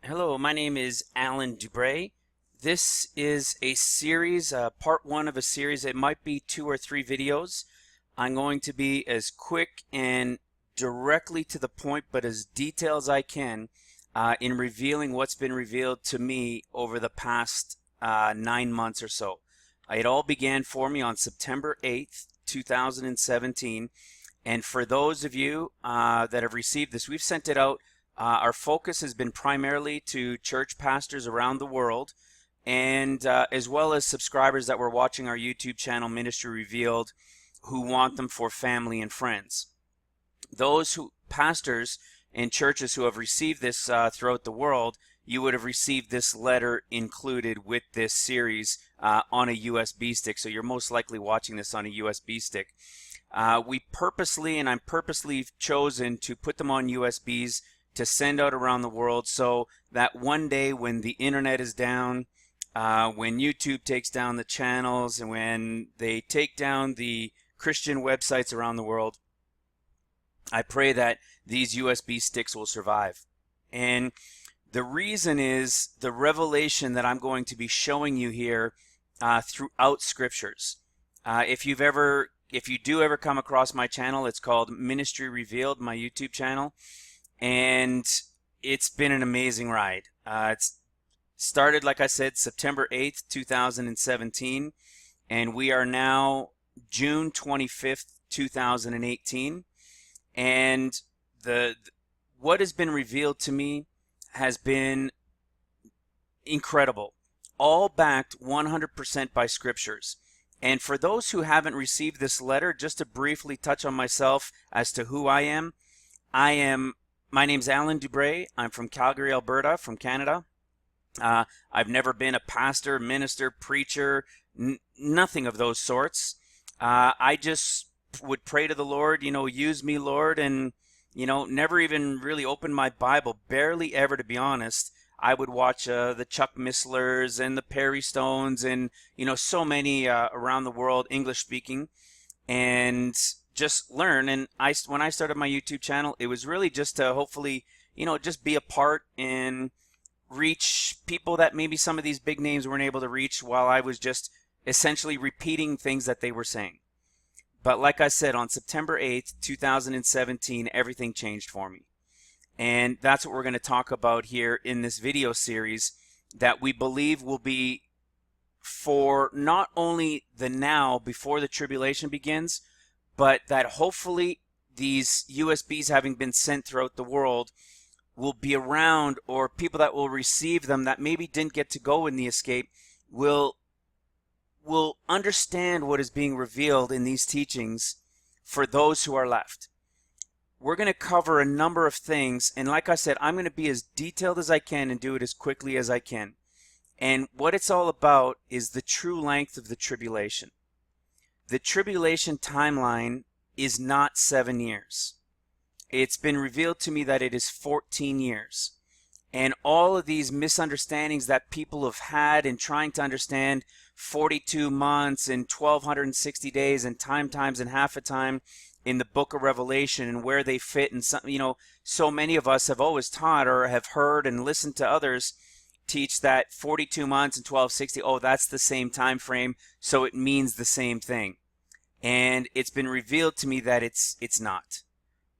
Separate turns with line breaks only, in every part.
Hello, my name is Alain Dubreuil. This is a series, part one of a series. It might be 2 or 3 videos. I'm going to be as quick and directly to the point, but as detailed as I can in revealing what's been revealed to me over the past 9 months or so. It all began for me on September 8th, 2017. And for those of you that have received this, we've sent it out. Our focus has been primarily to church pastors around the world, and as well as subscribers that were watching our YouTube channel, Ministry Revealed, who want them for family and friends. Those pastors and churches who have received this throughout the world, you would have received this letter included with this series on a USB stick. So you're most likely watching this on a USB stick. I'm purposely chosen to put them on USBs to send out around the world, so that one day when the internet is down, when YouTube takes down the channels, and when they take down the Christian websites around the world, I pray that these USB sticks will survive. And the reason is the revelation that I'm going to be showing you here throughout scriptures. If you do ever come across my channel, it's called Ministry Revealed, my YouTube channel. And it's been an amazing ride. It's started, like I said, September 8th, 2017, and we are now June 25th, 2018. And what has been revealed to me has been incredible, all backed 100% by scriptures. And for those who haven't received this letter, just to briefly touch on myself as to who I am, my name's Alain Dubreuil. I'm from Calgary, Alberta, from Canada. I've never been a pastor, minister, preacher, nothing of those sorts. I just would pray to the Lord, use me, Lord, and, never even really opened my Bible, barely ever, to be honest. I would watch the Chuck Misslers and the Perry Stones and, so many around the world, English speaking, and just learn. And when I started my YouTube channel, it was really just to hopefully, just be a part and reach people that maybe some of these big names weren't able to reach, while I was just essentially repeating things that they were saying. But like I said, on September 8th, 2017, everything changed for me. And that's what we're going to talk about here in this video series, that we believe will be for not only the now before the tribulation begins, but that hopefully these USBs, having been sent throughout the world, will be around, or people that will receive them that maybe didn't get to go in the escape will understand what is being revealed in these teachings for those who are left. We're going to cover a number of things, and like I said, I'm going to be as detailed as I can and do it as quickly as I can. And what it's all about is the true length of the tribulation. The tribulation timeline is not 7 years. It's been revealed to me that it is 14 years. And all of these misunderstandings that people have had in trying to understand 42 months and 1260 days and times and half a time in the book of Revelation and where they fit, and so many of us have always taught or have heard and listened to others teach that 42 months and 1260, that's the same time frame, so it means the same thing. And it's been revealed to me that it's not.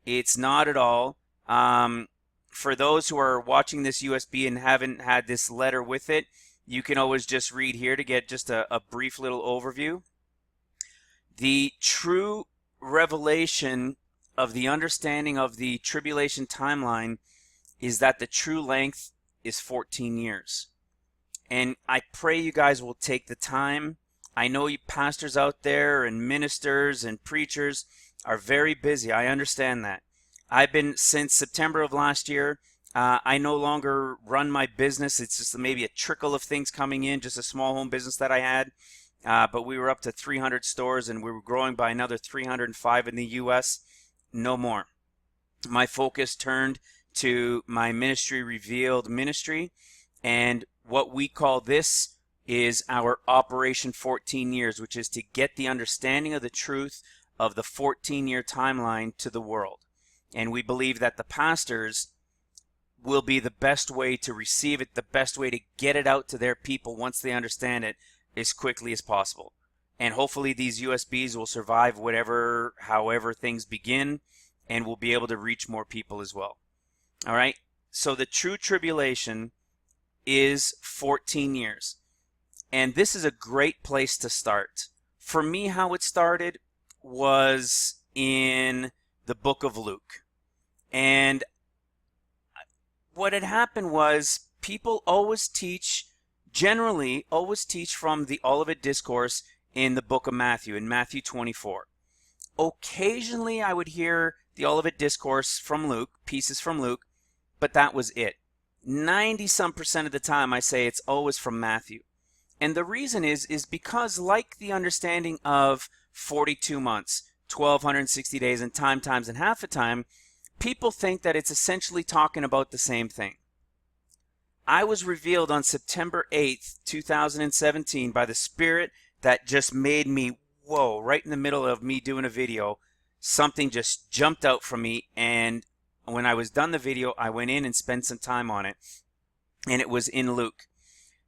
It's not at all. For those who are watching this USB and haven't had this letter with it, you can always just read here to get just a brief little overview. The true revelation of the understanding of the tribulation timeline is that the true length is 14 years. And I pray you guys will take the time. I know you pastors out there and ministers and preachers are very busy. I understand that. I've been, since September of last year, I no longer run my business. It's just maybe a trickle of things coming in, just a small home business that I had. But we were up to 300 stores, and we were growing by another 305 in the U.S. No more. My focus turned to my Ministry Revealed ministry, and what we call this is our Operation 14 Years, which is to get the understanding of the truth of the 14-year timeline to the world. And we believe that the pastors will be the best way to receive it, the best way to get it out to their people once they understand it as quickly as possible. And hopefully these USBs will survive however things begin, and will be able to reach more people as well. All right. So the true tribulation is 14 years. And this is a great place to start. For me, how it started was in the book of Luke. And what had happened was people generally always teach from the Olivet Discourse in the book of Matthew, in Matthew 24. Occasionally I would hear the Olivet Discourse from Luke, pieces from Luke, but that was it. 90-some% of the time I say it's always from Matthew. And the reason is because, like the understanding of 42 months, 1,260 days, and times and half a time, people think that it's essentially talking about the same thing. I was revealed on September 8th, 2017 by the Spirit that just made me, whoa, right in the middle of me doing a video, something just jumped out from me, and when I was done the video, I went in and spent some time on it, and it was in Luke.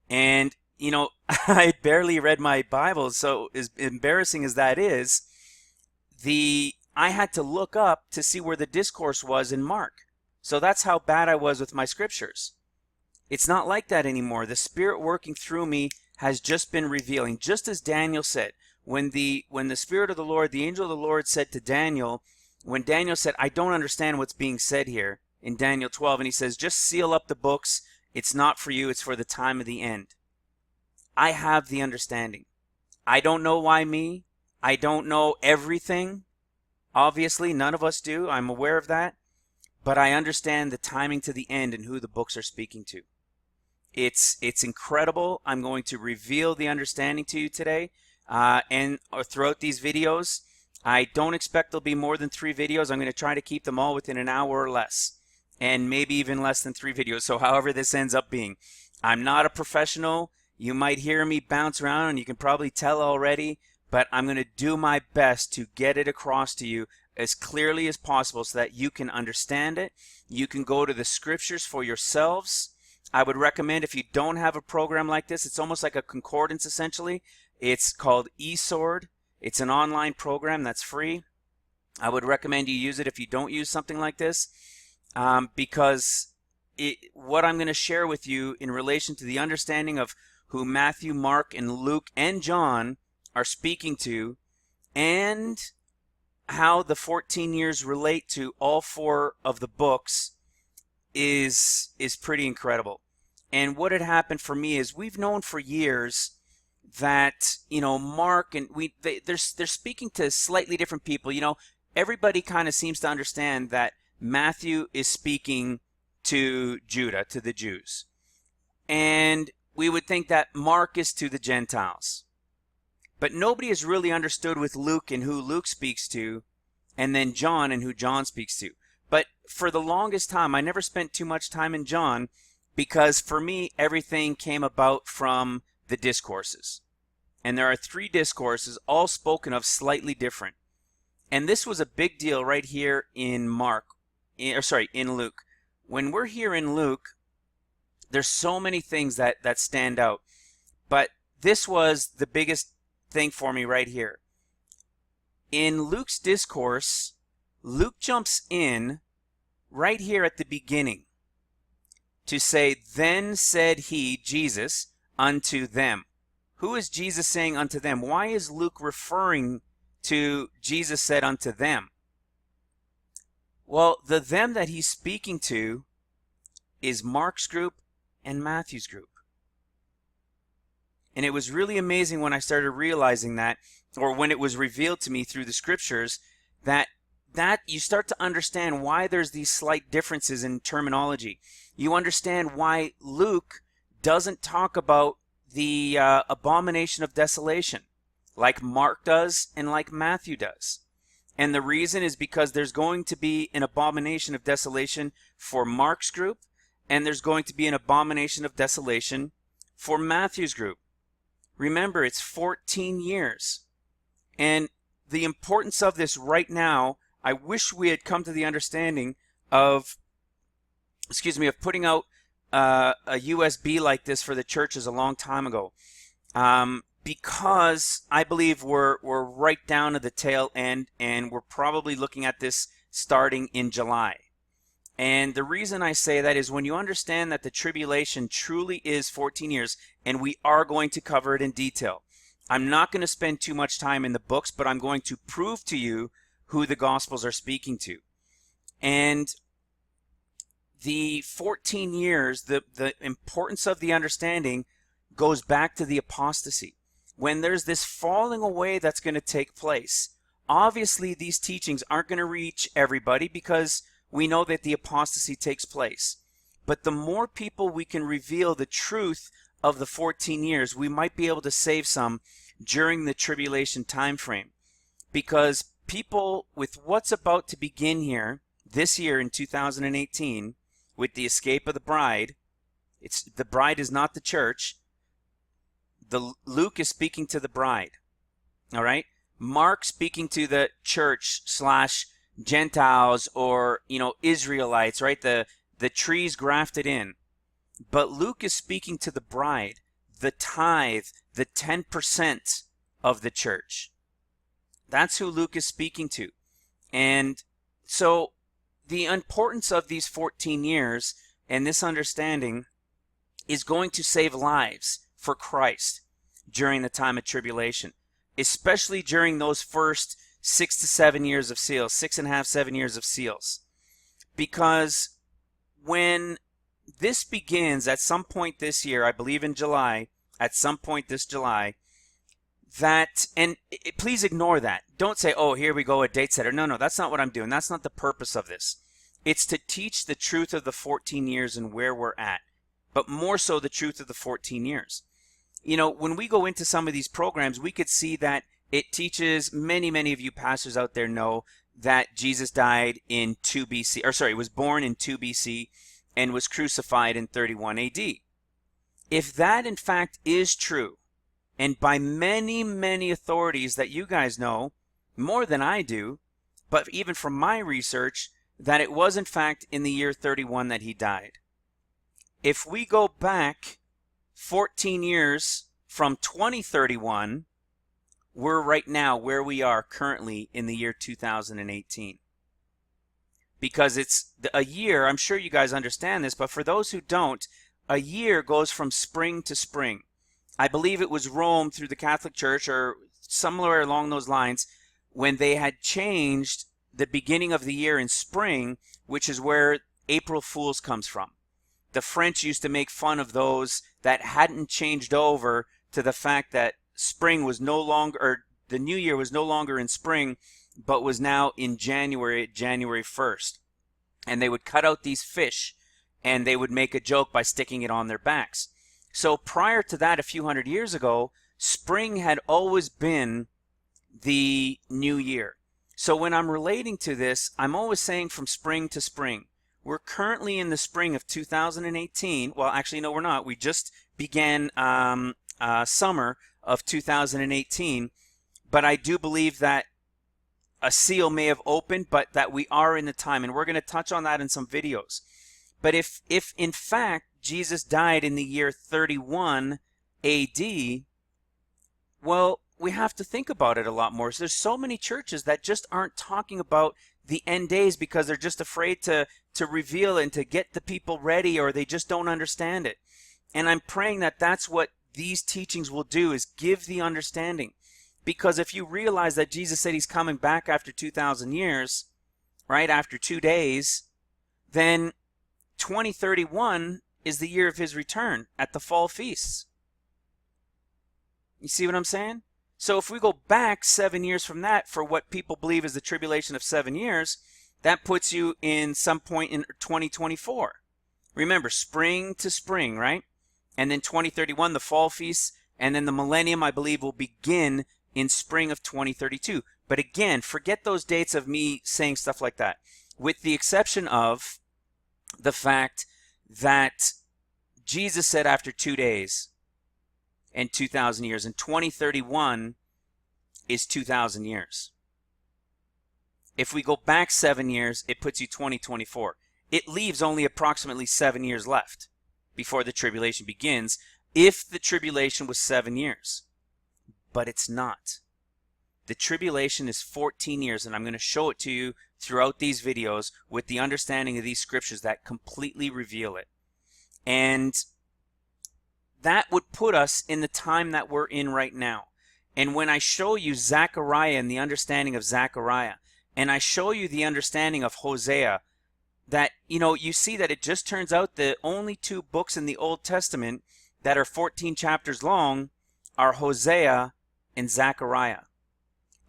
And you know, I barely read my Bible, so as embarrassing as that is, I had to look up to see where the discourse was in Mark. So that's how bad I was with my scriptures. It's not like that anymore. The Spirit working through me has just been revealing, just as Daniel said. When the Spirit of the Lord, the angel of the Lord said to Daniel, when Daniel said, I don't understand what's being said here in Daniel 12, and he says, just seal up the books. It's not for you, it's for the time of the end. I have the understanding. I don't know why me. I don't know everything. Obviously, none of us do. I'm aware of that. But I understand the timing to the end and who the books are speaking to. It's incredible. I'm going to reveal the understanding to you today and throughout these videos. I don't expect there'll be more than 3 videos. I'm going to try to keep them all within an hour or less, and maybe even less than 3 videos. So however this ends up being. I'm not a professional. You might hear me bounce around, and you can probably tell already, but I'm going to do my best to get it across to you as clearly as possible so that you can understand it. You can go to the scriptures for yourselves. I would recommend, if you don't have a program like this, it's almost like a concordance essentially. It's called eSword. It's an online program that's free. I would recommend you use it if you don't use something like this, because what I'm going to share with you in relation to the understanding of who Matthew, Mark, and Luke, and John are speaking to, and how the 14 years relate to all 4 of the books is pretty incredible. And what had happened for me is, we've known for years that, you know, Mark and they're speaking to slightly different people. You know, everybody kind of seems to understand that Matthew is speaking to Judah, to the Jews. And we would think that Mark is to the Gentiles. But nobody has really understood with Luke and who Luke speaks to, and then John and who John speaks to. But for the longest time, I never spent too much time in John, because for me, everything came about from the discourses. And there are 3 discourses, all spoken of slightly different. And this was a big deal right here in in Luke. When we're here in Luke, there's so many things that stand out. But this was the biggest thing for me right here. In Luke's discourse, Luke jumps in right here at the beginning to say, then said he, Jesus, unto them. Who is Jesus saying unto them? Why is Luke referring to Jesus said unto them? Well, the them that he's speaking to is Mark's group and Matthew's group. And it was really amazing when I started realizing that, or when it was revealed to me through the scriptures, that you start to understand why there's these slight differences in terminology. You understand why Luke doesn't talk about the abomination of desolation like Mark does and like Matthew does. And the reason is because there's going to be an abomination of desolation for Mark's group, and there's going to be an abomination of desolation for Matthew's group. Remember, it's 14 years. And the importance of this right now, I wish we had come to the understanding of of putting out a USB like this for the churches a long time ago, because I believe we're right down to the tail end, and we're probably looking at this starting in July. And the reason I say that is when you understand that the tribulation truly is 14 years, and we are going to cover it in detail. I'm not going to spend too much time in the books, but I'm going to prove to you who the Gospels are speaking to. And the 14 years, the importance of the understanding goes back to the apostasy. When there's this falling away that's going to take place, obviously these teachings aren't going to reach everybody because we know that the apostasy takes place. But the more people we can reveal the truth of the 14 years, we might be able to save some during the tribulation time frame. Because people, with what's about to begin here this year in 2018, with the escape of the bride, the bride is not the church. Luke is speaking to the bride. All right? Mark speaking to the church / Gentiles, or Israelites, right? The trees grafted in. But Luke is speaking to the bride, the tithe, the 10% of the church. That's who Luke is speaking to. And so the importance of these 14 years and this understanding is going to save lives for Christ during the time of tribulation, especially during those first 6 to 7 years of seals, 6.5, 7 years of seals. Because when this begins at some point this year, I believe in July, at some point this July, please ignore that. Don't say, oh, here we go, a date setter. No, that's not what I'm doing. That's not the purpose of this. It's to teach the truth of the 14 years and where we're at, but more so the truth of the 14 years. When we go into some of these programs, we could see that it teaches, many of you pastors out there know that Jesus died in 2 BC, or sorry, was born in 2 BC and was crucified in 31 AD. If that in fact is true, and by many authorities that you guys know, more than I do, but even from my research, that it was in fact in the year 31 that he died. If we go back 14 years from 2031, we're right now where we are currently in the year 2018. Because it's a year, I'm sure you guys understand this, but for those who don't, a year goes from spring to spring. I believe it was Rome through the Catholic Church or somewhere along those lines when they had changed the beginning of the year in spring, which is where April Fools comes from. The French used to make fun of those that hadn't changed over to the fact that spring was no longer, or the new year was no longer in spring, but was now in January 1st. And they would cut out these fish and they would make a joke by sticking it on their backs. So prior to that, a few hundred years ago, spring had always been the new year. So when I'm relating to this, I'm always saying from spring to spring. We're currently in the spring of 2018. Well, actually, no, we're not. We just began summer of 2018. But I do believe that a seal may have opened, but that we are in the time. And we're going to touch on that in some videos. But if in fact Jesus died in the year 31 AD, well, we have to think about it a lot more. So there's so many churches that just aren't talking about the end days because they're just afraid to reveal and to get the people ready, or they just don't understand it. And I'm praying that that's what these teachings will do, is give the understanding. Because if you realize that Jesus said he's coming back after 2,000 years, right, after 2 days, then 2031 is the year of his return at the fall feasts. You see what I'm saying? So if we go back 7 years from that for what people believe is the tribulation of 7 years, that puts you in some point in 2024. Remember, spring to spring, right? And then 2031, the fall feasts, and then the millennium, I believe, will begin in spring of 2032. But again, forget those dates of me saying stuff like that, with the exception of the fact that Jesus said after 2 days and 2,000 years, and 2031 is 2,000 years. If we go back 7 years, it puts you 2024. it leaves only approximately 7 years left before the tribulation begins, if the tribulation was 7 years. But it's not. The tribulation is 14 years, and I'm going to show it to you throughout these videos with the understanding of these scriptures that completely reveal it. And that would put us in the time that we're in right now. And when I show you Zechariah and the understanding of Zechariah, and I show you the understanding of Hosea, that, you see that it just turns out the only 2 books in the Old Testament that are 14 chapters long are Hosea and Zechariah.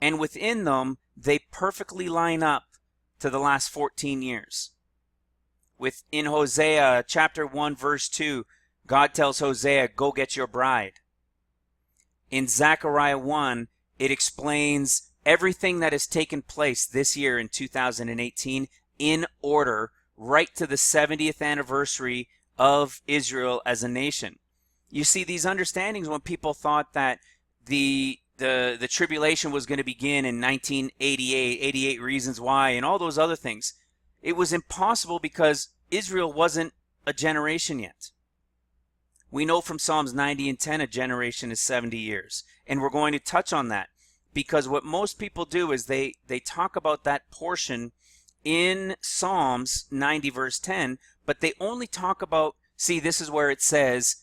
And within them, they perfectly line up to the last 14 years. In Hosea chapter 1, verse 2, God tells Hosea, go get your bride. In Zechariah 1, it explains everything that has taken place this year in 2018 in order, right to the 70th anniversary of Israel as a nation. You see, these understandings, when people thought that the tribulation was going to begin in 1988, 88 Reasons Why, and all those other things, it was impossible because Israel wasn't a generation yet. We know from Psalms 90 and 10 a generation is 70 years. And we're going to touch on that because what most people do is they talk about that portion in Psalms 90 verse 10, but they only talk about, see, this is where it says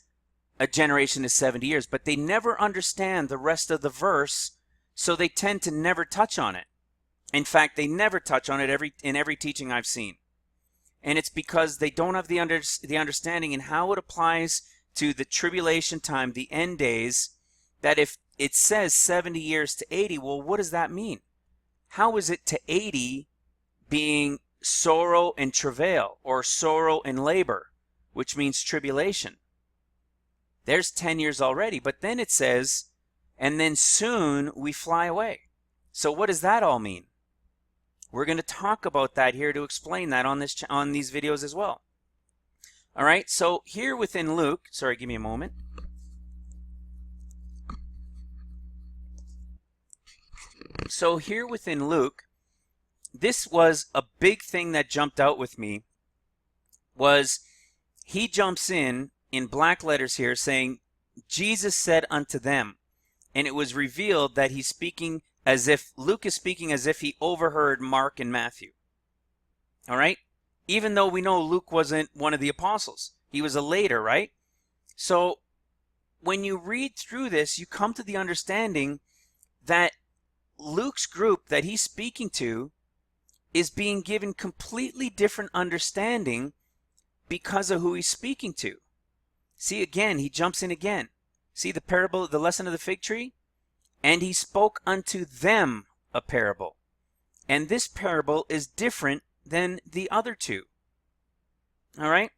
a generation is 70 years, but they never understand the rest of the verse, so they tend to never touch on it. In fact, they never touch on it in every teaching I've seen. And it's because they don't have the understanding in how it applies to the tribulation time, the end days, that if it says 70 years to 80, well, what does that mean? How is it to 80 being sorrow and travail, or sorrow and labor, which means tribulation? There's 10 years already, but then it says, and then soon we fly away. So what does that all mean? We're going to talk about that here to explain that on these videos as well. All right, so here within Luke, sorry, give me a moment. So here within Luke, this was a big thing that jumped out with me, was he jumps in black letters here saying, Jesus said unto them, and it was revealed that he's speaking as if, Luke is speaking as if he overheard Mark and Matthew. All right? Even though we know Luke wasn't one of the apostles. He was a later, right? So when you read through this, you come to the understanding that Luke's group that he's speaking to is being given completely different understanding because of who he's speaking to. See, again, he jumps in again. See the parable, the lesson of the fig tree? And he spoke unto them a parable. And this parable is different than the other two. All right?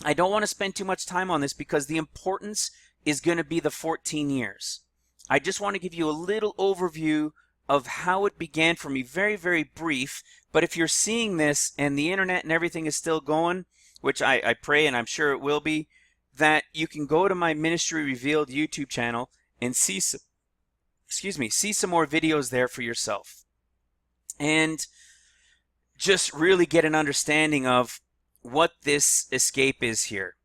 I don't want to spend too much time on this because the importance is going to be the 14 years. I just want to give you a little overview of how it began for me. Very, very brief. But if you're seeing this and the internet and everything is still going, which I pray and I'm sure it will be, that you can go to my Ministry Revealed YouTube channel and see some more videos there for yourself. And just really get an understanding of what this escape is here,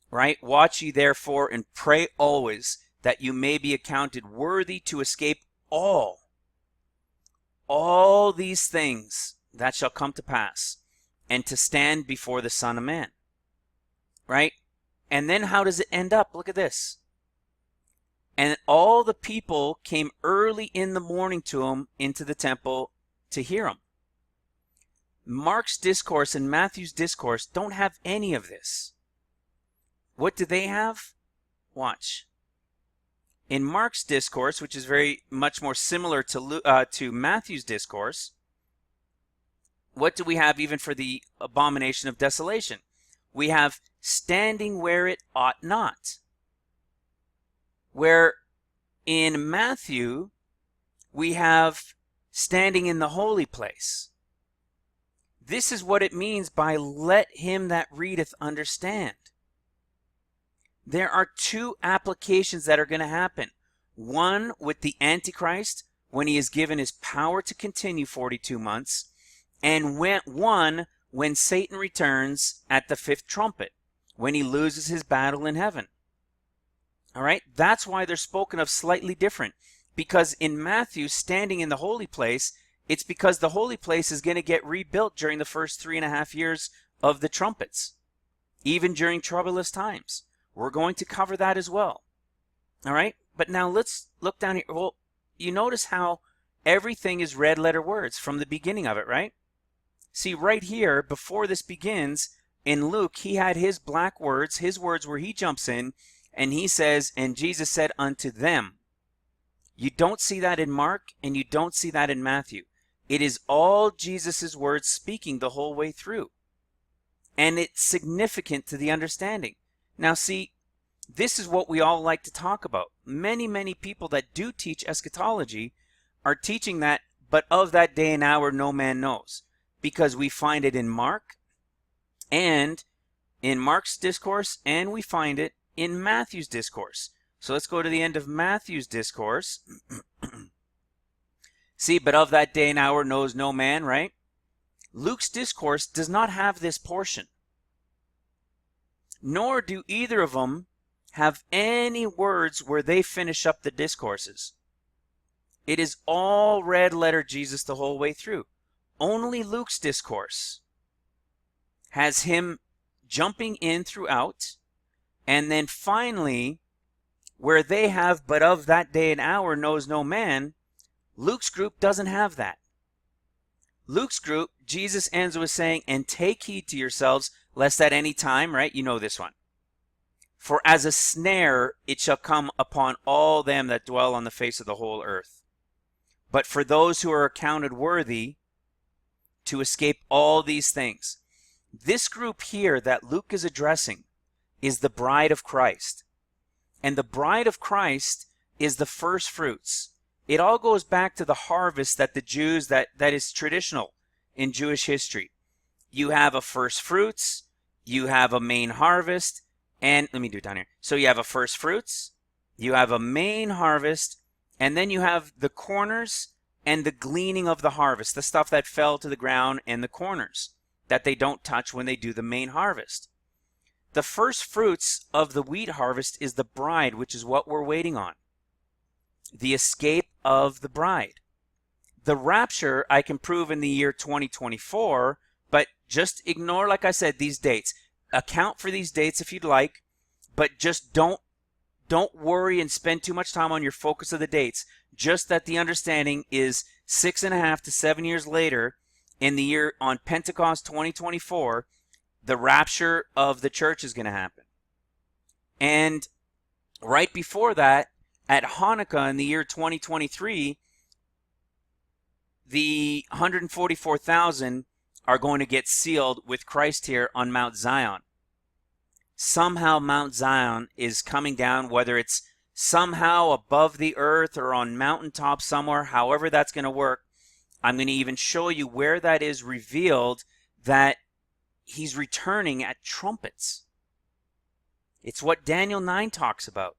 right? Watch ye therefore and pray always that you may be accounted worthy to escape all these things that shall come to pass, and to stand before the Son of Man, right? And then how does it end up? Look at this. And all the people came early in the morning to him into the temple to hear him. Mark's discourse and Matthew's discourse don't have any of this. What do they have? Watch. In Mark's discourse, which is very much more similar to Matthew's discourse, what do we have even for the abomination of desolation? We have standing where it ought not. Where in Matthew, we have standing in the holy place. This is what it means by let him that readeth understand. There are two applications that are going to happen. One with the Antichrist, when he is given his power to continue 42 months, and one when Satan returns at the fifth trumpet, when he loses his battle in heaven. All right, that's why they're spoken of slightly different. Because in Matthew, standing in the holy place, it's because the holy place is going to get rebuilt during the first 3.5 years of the trumpets, even during troublous times. We're going to cover that as well. All right, but now let's look down here. Well, you notice how everything is red letter words from the beginning of it, right? See, right here, before this begins, in Luke, he had his black words, his words where he jumps in, and he says, and Jesus said unto them. You don't see that in Mark, and you don't see that in Matthew. It is all Jesus' words speaking the whole way through. And it's significant to the understanding. Now see, this is what we all like to talk about. Many people that do teach eschatology are teaching that, but of that day and hour no man knows. Because we find it in Mark, and in Mark's discourse, and we find it in Matthew's discourse. So let's go to the end of Matthew's discourse. See, but of that day and hour knows no man, right? Luke's discourse does not have this portion. Nor do either of them have any words where they finish up the discourses. It is all red letter Jesus the whole way through. Only Luke's discourse has him jumping in throughout, and then finally, where they have, but of that day and hour knows no man, Luke's group doesn't have that. Luke's group, Jesus ends with saying, and take heed to yourselves, lest at any time, right? You know this one. For as a snare it shall come upon all them that dwell on the face of the whole earth. But for those who are accounted worthy to escape all these things. This group here that Luke is addressing is the bride of Christ. And the bride of Christ is the first fruits. It all goes back to the harvest that the Jews, that is traditional in Jewish history. You have a first fruits, you have a main harvest, and let me do it down here. So you have a first fruits, you have a main harvest, and then you have the corners and the gleaning of the harvest, the stuff that fell to the ground and the corners that they don't touch when they do the main harvest. The first fruits of the wheat harvest is the bride, which is what we're waiting on. The escape of the bride. The rapture I can prove in the year 2024, but just ignore, like I said, these dates. Account for these dates if you'd like, but just don't worry and spend too much time on your focus of the dates. Just that the understanding is 6.5 to 7 years later, in the year on Pentecost 2024, the rapture of the church is going to happen. And right before that, at Hanukkah in the year 2023, the 144,000 are going to get sealed with Christ here on Mount Zion. Somehow Mount Zion is coming down, whether it's somehow above the earth or on mountaintop somewhere, however that's going to work. I'm going to even show you where that is revealed, that he's returning at trumpets. It's what Daniel 9 talks about.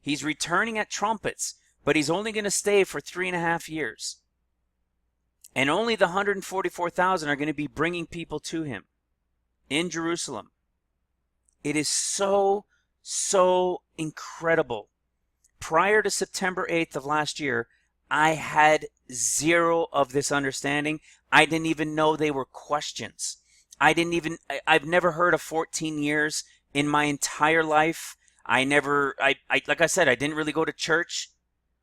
He's returning at trumpets, but he's only going to stay for 3.5 years. And only the 144,000 are going to be bringing people to him in Jerusalem. It is so incredible. Prior to September 8th of last year, I had zero of this understanding. I didn't even know they were questions. I've never heard of 14 years in my entire life. Like I said, I didn't really go to church.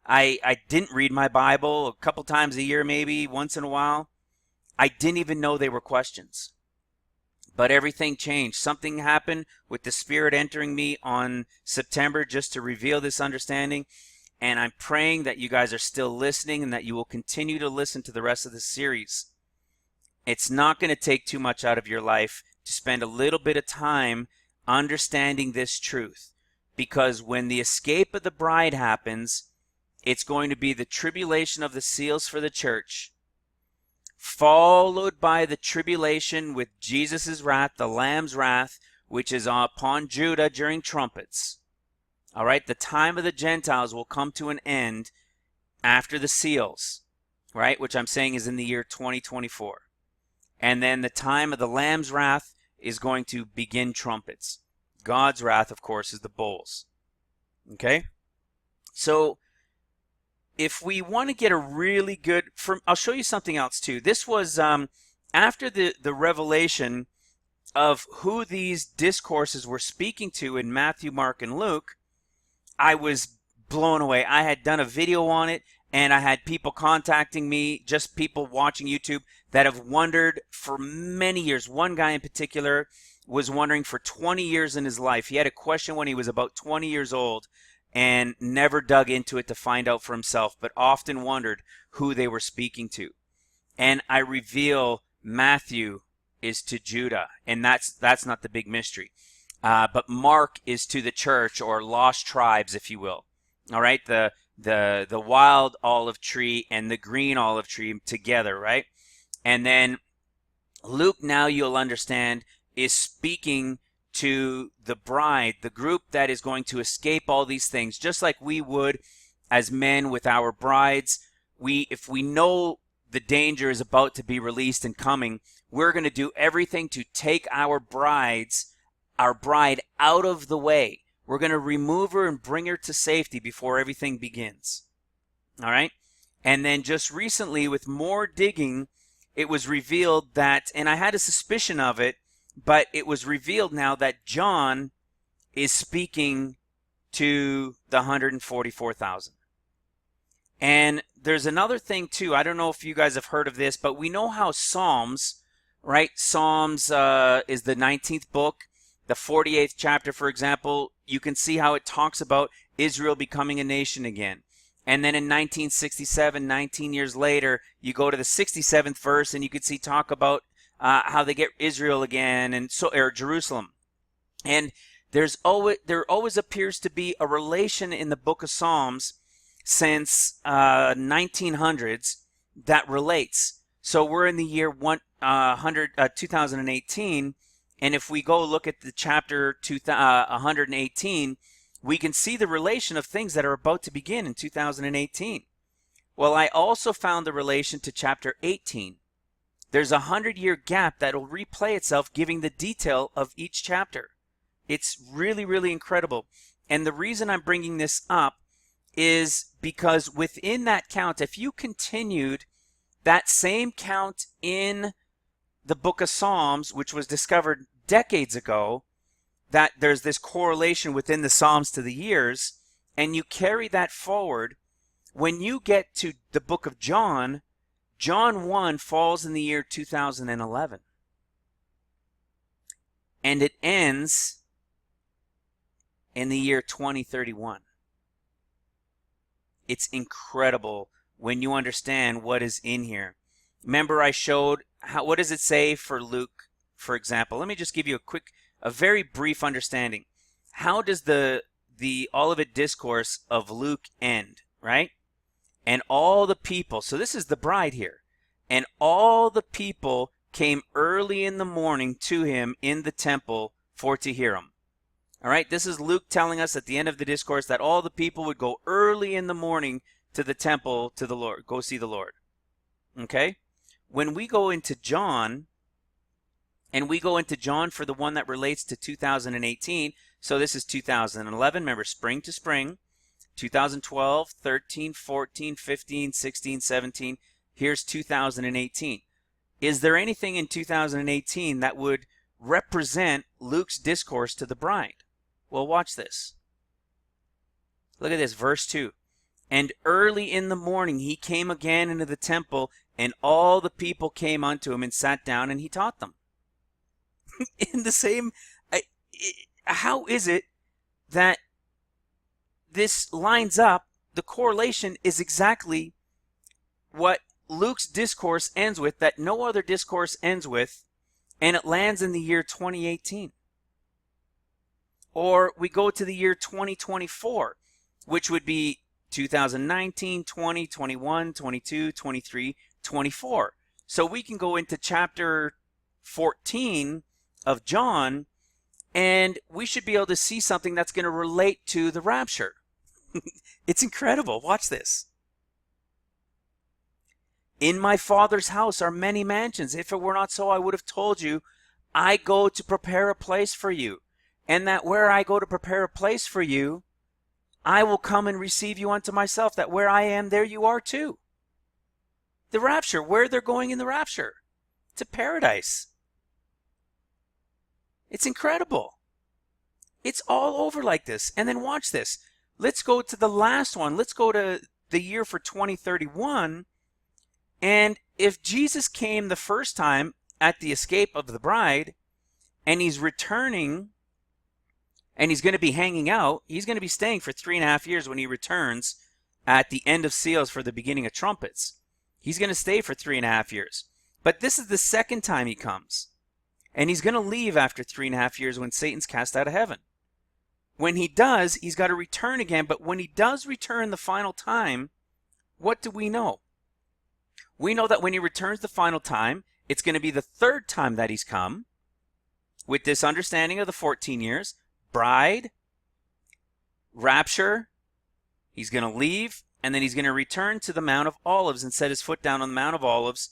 I didn't read my Bible a couple times a year, maybe once in a while. I didn't even know they were questions. But everything changed. Something happened with the Spirit entering me on September just to reveal this understanding. And I'm praying that you guys are still listening and that you will continue to listen to the rest of the series. It's not going to take too much out of your life to spend a little bit of time understanding this truth. Because when the escape of the bride happens, it's going to be the tribulation of the seals for the church, followed by the tribulation with Jesus' wrath, the Lamb's wrath, which is upon Judah during trumpets. All right, the time of the Gentiles will come to an end after the seals, right, which I'm saying is in the year 2024. And then the time of the Lamb's wrath is going to begin trumpets. God's wrath, of course, is the bowls. Okay? So if we want to get a really good, I'll show you something else too. This was after the revelation of who these discourses were speaking to in Matthew, Mark, and Luke. I was blown away. I had done a video on it, and I had people contacting me, just people watching YouTube, that have wondered for many years. One guy in particular was wondering for 20 years in his life. He had a question when he was about 20 years old and never dug into it to find out for himself, but often wondered who they were speaking to. And I reveal Matthew is to Judah, and that's not the big mystery. But Mark is to the church, or lost tribes, if you will. All right, the wild olive tree and the green olive tree together, right? And then Luke, now you'll understand, is speaking to the bride, the group that is going to escape all these things, just like we would as men with our brides. If we know the danger is about to be released and coming, we're going to do everything to take our bride out of the way. We're going to remove her and bring her to safety before everything begins. All right? And then just recently, with more digging, it was revealed that, and I had a suspicion of it, but it was revealed now that John is speaking to the 144,000. And there's another thing too. I don't know if you guys have heard of this, but we know how Psalms, right? Psalms is the 19th book. The 48th chapter, for example, you can see how it talks about Israel becoming a nation again. And then in 1967, 19 years later, you go to the 67th verse and you can see talk about how they get Israel again, and or Jerusalem. And there always appears to be a relation in the book of Psalms since 1900s that relates. So we're in the year 2018, and if we go look at the chapter 118, we can see the relation of things that are about to begin in 2018. Well, I also found the relation to chapter 18. There's a 100-year gap that will replay itself, giving the detail of each chapter. It's really, really incredible. And the reason I'm bringing this up is because within that count, if you continued that same count in the book of Psalms, which was discovered decades ago, that there's this correlation within the Psalms to the years, and you carry that forward, when you get to the book of John, John 1 falls in the year 2011. And it ends in the year 2031. It's incredible when you understand what is in here. Remember, I showed what does it say for Luke, for example. Let me just give you a very brief understanding. How does the Olivet Discourse of Luke end, right? And all the people, so this is the bride here, and all the people came early in the morning to him in the temple for to hear him. All right, this is Luke telling us at the end of the discourse that all the people would go early in the morning to the temple to the Lord, go see the Lord. Okay? When we go into John, and we go into John for the one that relates to 2018, so this is 2011, remember, spring to spring, 2012, 13, 14, 15, 16, 17, here's 2018. Is there anything in 2018 that would represent Luke's discourse to the bride? Well, watch this. Look at this, verse 2. And early in the morning he came again into the temple, and all the people came unto him and sat down, and he taught them. In the same, how is it that this lines up? The correlation is exactly what Luke's discourse ends with, that no other discourse ends with, and it lands in the year 2018. Or we go to the year 2024, which would be 2019, 20, 21, 22, 23, 24. So we can go into chapter 14 of John, and we should be able to see something that's going to relate to the rapture. It's incredible. Watch this. In my Father's house are many mansions. If it were not so, I would have told you. I go to prepare a place for you. And that where I go to prepare a place for you, I will come and receive you unto myself, that where I am, there you are too. The rapture, where they're going in the rapture? To paradise. It's incredible. It's all over like this. And then watch this. Let's go to the last one. Let's go to the year for 2031. And if Jesus came the first time at the escape of the bride, and he's returning, and he's going to be hanging out, he's going to be staying for 3.5 years when he returns at the end of seals for the beginning of trumpets. He's going to stay for 3.5 years. But this is the second time he comes. And he's going to leave after 3.5 years when Satan's cast out of heaven. When he does, he's got to return again. But when he does return the final time, what do we know? We know that when he returns the final time, it's going to be the third time that he's come, with this understanding of the 14 years, bride, rapture, he's going to leave, and then he's going to return to the Mount of Olives and set his foot down on the Mount of Olives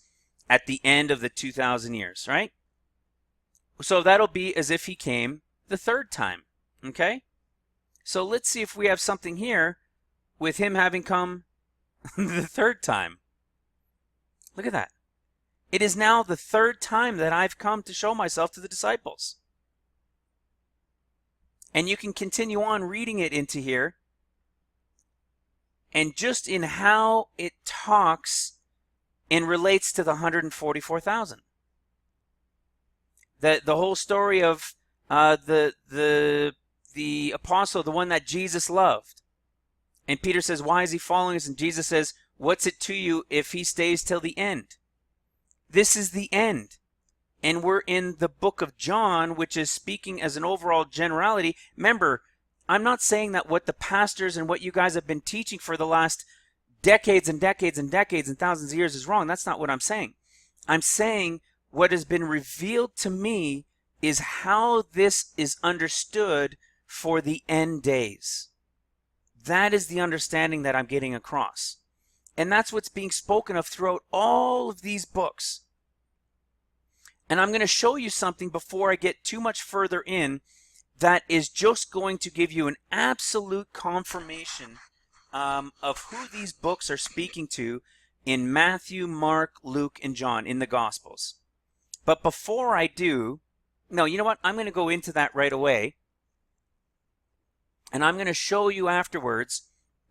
at the end of the 2,000 years, right? So that'll be as if he came the third time, okay? So let's see if we have something here with him having come the third time. Look at that. It is now the third time that I've come to show myself to the disciples. And you can continue on reading it into here. And just in how it talks and relates to the 144,000. The whole story of the apostle, the one that Jesus loved. And Peter says, why is he following us? And Jesus says, what's it to you if he stays till the end? This is the end. And we're in the book of John, which is speaking as an overall generality. Remember, I'm not saying that what the pastors and what you guys have been teaching for the last decades and decades and decades and thousands of years is wrong. That's not what I'm saying. I'm saying what has been revealed to me is how this is understood for the end days. That is the understanding that I'm getting across. And that's what's being spoken of throughout all of these books. And I'm going to show you something before I get too much further in that is just going to give you an absolute confirmation of who these books are speaking to in Matthew, Mark, Luke, and John in the Gospels. But before I do, no, you know what? I'm going to go into that right away. And I'm going to show you afterwards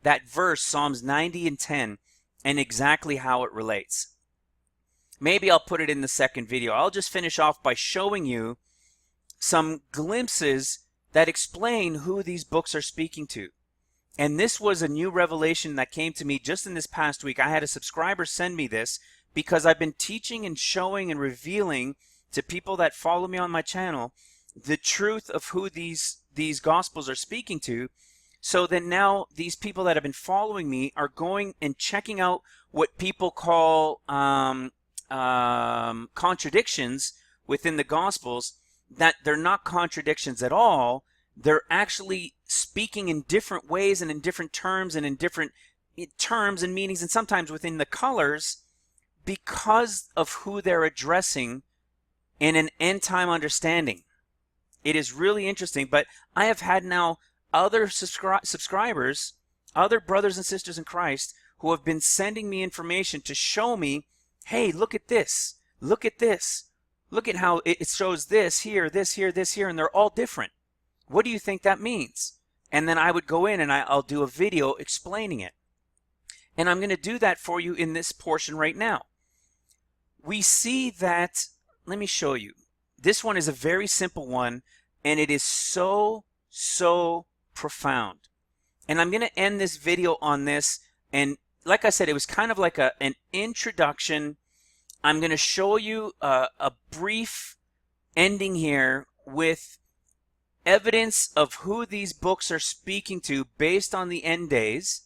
that verse, Psalms 90 and 10, and exactly how it relates. Maybe I'll put it in the second video. I'll just finish off by showing you some glimpses that explain who these books are speaking to. And this was a new revelation that came to me just in this past week. I had a subscriber send me this because I've been teaching and showing and revealing to people that follow me on my channel the truth of who these Gospels are speaking to. So that now these people that have been following me are going and checking out what people call contradictions within the Gospels, that they're not contradictions at all. They're actually speaking in different ways and in different terms and in different terms and meanings and sometimes within the colors because of who they're addressing in an end time understanding. It is really interesting, but I have had now other subscribers, other brothers and sisters in Christ who have been sending me information to show me, hey, look at this, look at this, look at how it shows this here, this here, this here, and they're all different. What do you think that means? And then I would go in and I'll do a video explaining it. And I'm going to do that for you in this portion right now. We see that, let me show you. This one is a very simple one, and it is so profound. And I'm going to end this video on this, and like I said, it was kind of like an introduction. I'm going to show you a brief ending here with evidence of who these books are speaking to based on the end days,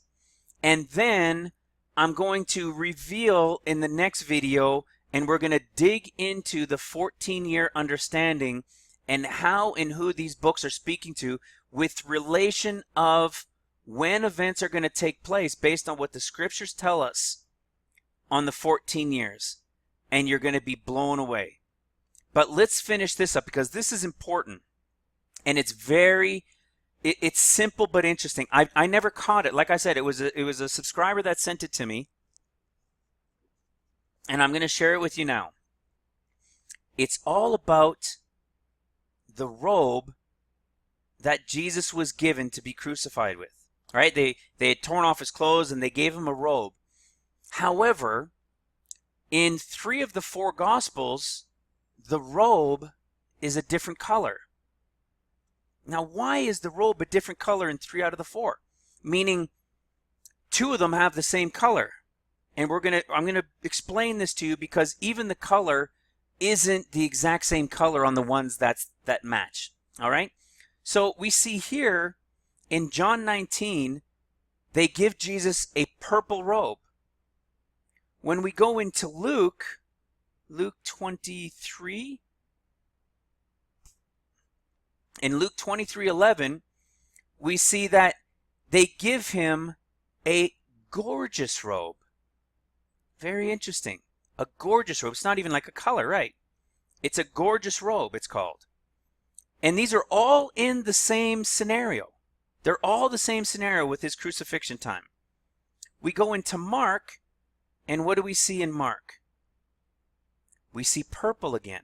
and then I'm going to reveal in the next video, and we're going to dig into the 14-year understanding and how and who these books are speaking to with relation of when events are going to take place based on what the scriptures tell us on the 14 years, and you're going to be blown away. But let's finish this up because this is important, and it's it's simple but interesting. I never caught it. Like I said, it was a subscriber that sent it to me, and I'm going to share it with you now. It's all about the robe that Jesus was given to be crucified with. Right? They had torn off his clothes and they gave him a robe. However, in 3 of the 4 Gospels, the robe is a different color. Now, why is the robe a different color in 3 out of the 4? Meaning, 2 of them have the same color. And I'm gonna explain this to you because even the color isn't the exact same color on the ones that match. All right? So we see here in John 19, they give Jesus a purple robe. When we go into Luke 23, in Luke 23:11, we see that they give him a gorgeous robe. Very interesting. A gorgeous robe. It's not even like a color, right? It's a gorgeous robe, it's called. And these are all in the same scenario. They're all the same scenario with his crucifixion time. We go into Mark, and what do we see in Mark? We see purple again.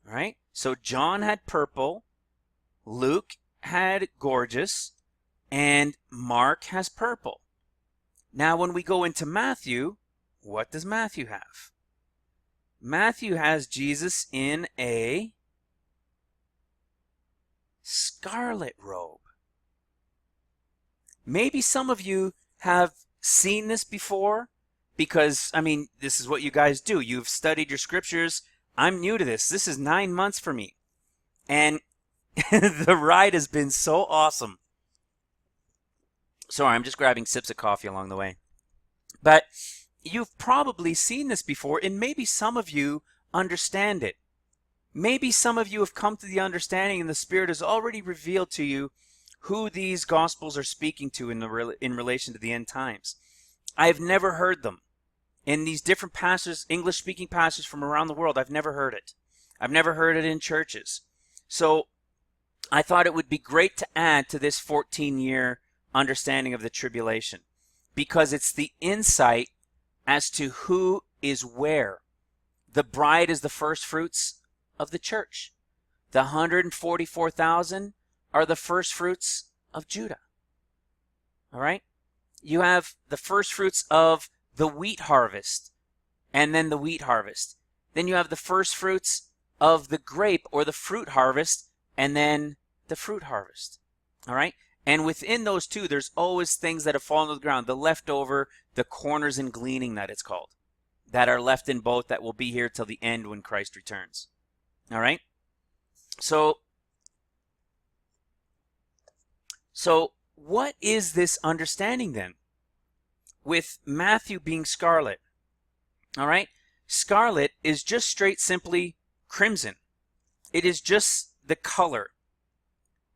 All right? So John had purple, Luke had gorgeous, and Mark has purple. Now when we go into Matthew, what does Matthew have? Matthew has Jesus in a scarlet robe. Maybe some of you have seen this before because, I mean, this is what you guys do. You've studied your scriptures. I'm new to this. This is 9 months for me. And the ride has been so awesome. Sorry, I'm just grabbing sips of coffee along the way. But you've probably seen this before, and maybe some of you understand it. Maybe some of you have come to the understanding and the Spirit has already revealed to you who these Gospels are speaking to in relation to the end times. I have never heard them. In these different pastors, English-speaking pastors from around the world, I've never heard it. I've never heard it in churches. So I thought it would be great to add to this 14-year understanding of the tribulation because it's the insight as to who is where. The bride is the first fruits of the church. The 144,000 are the first fruits of Judah. All right? You have the first fruits of the wheat harvest and then the wheat harvest. Then you have the first fruits of the grape or the fruit harvest and then the fruit harvest. All right? And within those two, there's always things that have fallen to the ground. The leftover, the corners and gleaning that it's called, that are left in both that will be here till the end when Christ returns. All right? So what is this understanding then? With Matthew being scarlet. All right? Scarlet is just straight simply crimson. It is just the color.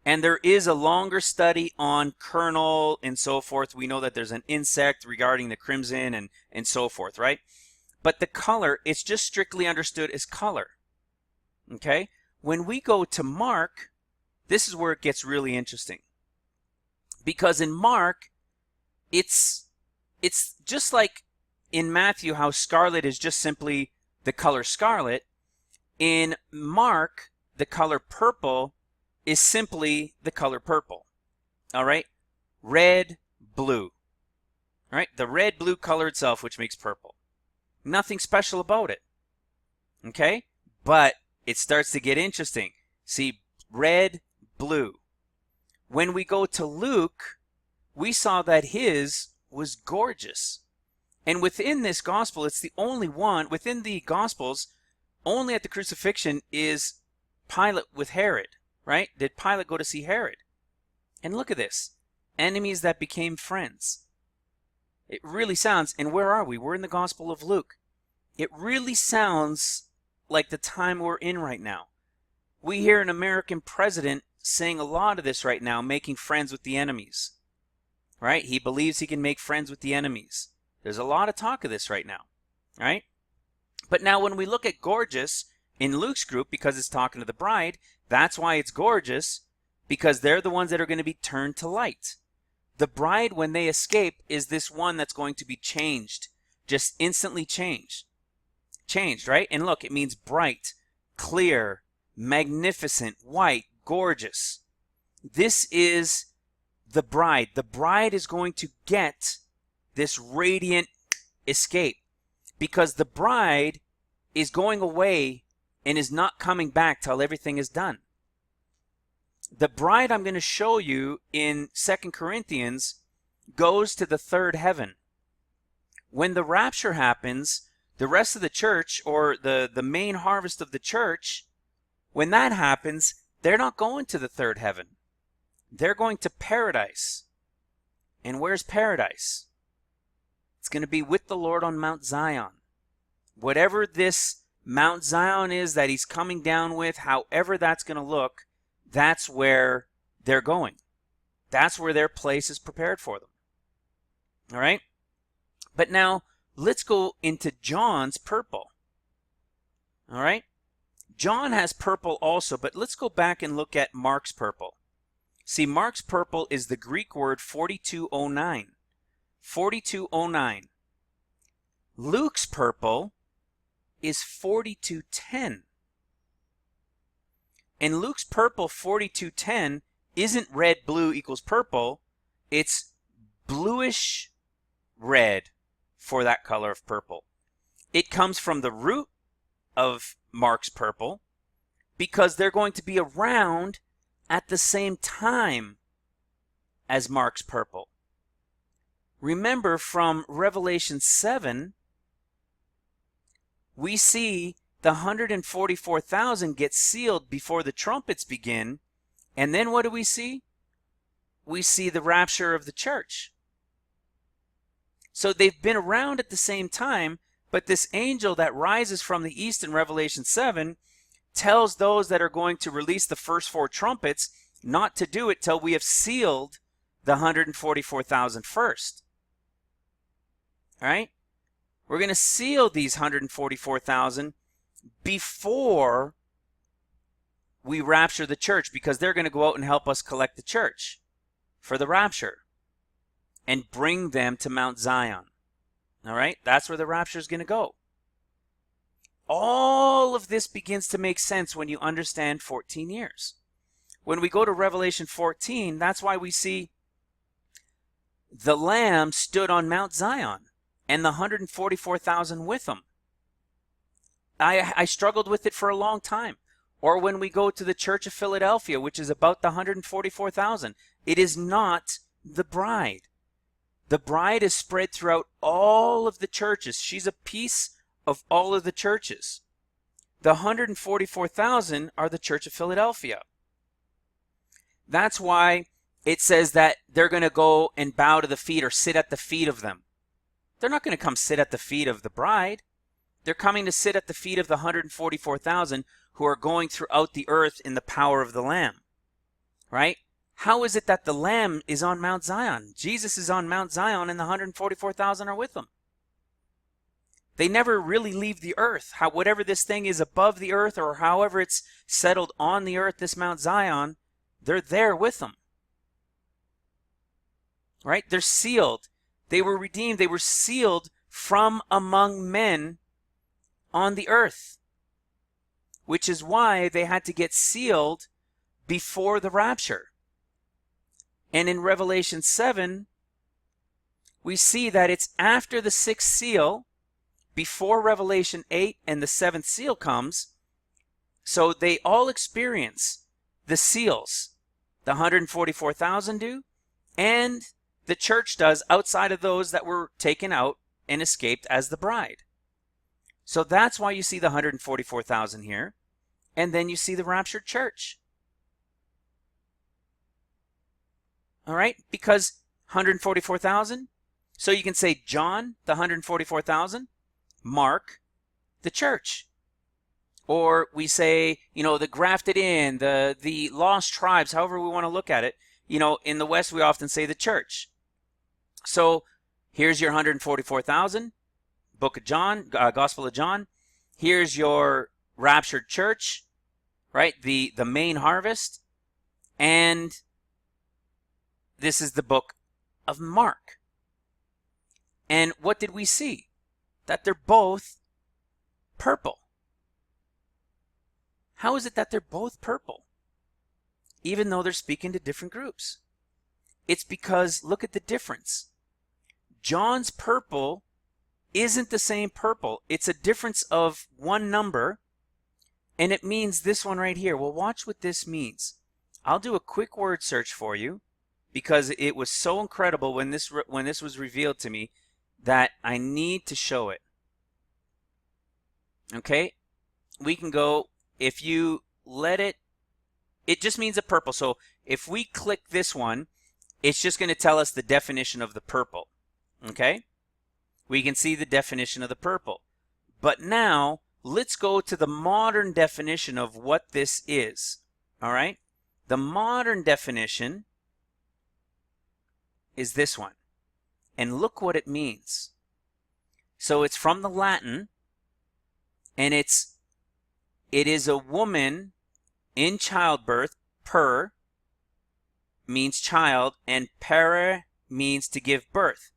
And there is a longer study on kernel and so forth. We know that there's an insect regarding the crimson and so forth, right? But the color, it's just strictly understood as color. Okay? When we go to Mark, this is where it gets really interesting. Because in Mark, it's just like in Matthew how scarlet is just simply the color scarlet. In Mark, the color purple is simply the color purple. All right? Red, blue. All right? The red-blue color itself, which makes purple. Nothing special about it. Okay? But it starts to get interesting. See, red, blue. When we go to Luke, we saw that his was gorgeous. And within this gospel, it's the only one, within the gospels, only at the crucifixion is Pilate with Herod, right? Did Pilate go to see Herod? And look at this. Enemies that became friends. It really sounds, and where are we? We're in the Gospel of Luke. It really sounds like the time we're in right now. We hear an American president saying a lot of this right now, making friends with the enemies. Right? He believes he can make friends with the enemies. There's a lot of talk of this right now, right? But now when we look at gorgeous in Luke's group, because it's talking to the bride, that's why it's gorgeous, because they're the ones that are going to be turned to light. The bride, when they escape, is this one that's going to be changed, just instantly changed, right? And look, it means bright, clear, magnificent, white, gorgeous. This is the bride. The bride is going to get this radiant escape because the bride is going away and is not coming back till everything is done. The bride I'm going to show you in 2 Corinthians goes to the third heaven. When the rapture happens, the rest of the church, or the main harvest of the church, when that happens, they're not going to the third heaven. They're going to paradise. And where's paradise? It's going to be with the Lord on Mount Zion. Whatever this Mount Zion is that he's coming down with, however that's going to look, that's where they're going. That's where their place is prepared for them. All right? But now, let's go into John's purple. All right? John has purple also, but let's go back and look at Mark's purple. See, Mark's purple is the Greek word 4209. 4209. Luke's purple is 4210. And Luke's purple 4210 isn't red, blue equals purple. It's bluish red for that color of purple. It comes from the root of Mark's purple because they're going to be around at the same time as Mark's purple. Remember from Revelation 7, we see the 144,000 get sealed before the trumpets begin. And then what do we see? We see the rapture of the church. So they've been around at the same time, but this angel that rises from the east in Revelation 7 tells those that are going to release the first 4 trumpets not to do it till we have sealed the 144,000 first. All right? We're going to seal these 144,000 before we rapture the church, because they're going to go out and help us collect the church for the rapture and bring them to Mount Zion. All right? That's where the rapture is going to go. All of this begins to make sense when you understand 14 years. When we go to Revelation 14, that's why we see the Lamb stood on Mount Zion and the 144,000 with him. I struggled with it for a long time. Or when we go to the Church of Philadelphia, which is about the 144,000, it is not the bride. The bride is spread throughout all of the churches. She's a piece of all of the churches. The 144,000 are the Church of Philadelphia. That's why it says that they're going to go and bow to the feet or sit at the feet of them. They're not going to come sit at the feet of the bride. They're coming to sit at the feet of the 144,000 who are going throughout the earth in the power of the Lamb. Right? How is it that the Lamb is on Mount Zion? Jesus is on Mount Zion and the 144,000 are with him. They never really leave the earth. Whatever this thing is above the earth or however it's settled on the earth, this Mount Zion, they're there with them. Right? They're sealed. They were redeemed. They were sealed from among men on the earth, which is why they had to get sealed before the rapture. And in Revelation 7, we see that it's after the 6th seal, before Revelation 8 and the 7th seal comes. So they all experience the seals. The 144,000 do, and the church does, outside of those that were taken out and escaped as the bride. So that's why you see the 144,000 here, and then you see the raptured church. All right? Because 144,000, so you can say John, the 144,000, Mark, the church. Or we say, the grafted in, the lost tribes, however we want to look at it. In the West, we often say the church. So Here's your 144,000, Book of John, Gospel of John. Here's your raptured church, right? The main harvest. And this is the book of Mark. And what did we see? That they're both purple. How is it that they're both purple, even though they're speaking to different groups? It's because, look at the difference. John's purple isn't the same purple. It's a difference of one number, and it means this one right here. Well, watch what this means. I'll do a quick word search for you because it was so incredible when this was revealed to me that I need to show it. Okay? We can go, if you let it just means a purple. So if we click this one, it's just going to tell us the definition of the purple. Okay? We can see the definition of the purple. But now, let's go to the modern definition of what this is. All right? The modern definition is this one. And look what it means. So it's from the Latin, and it is a woman in childbirth. Per means child, and pere means to give birth.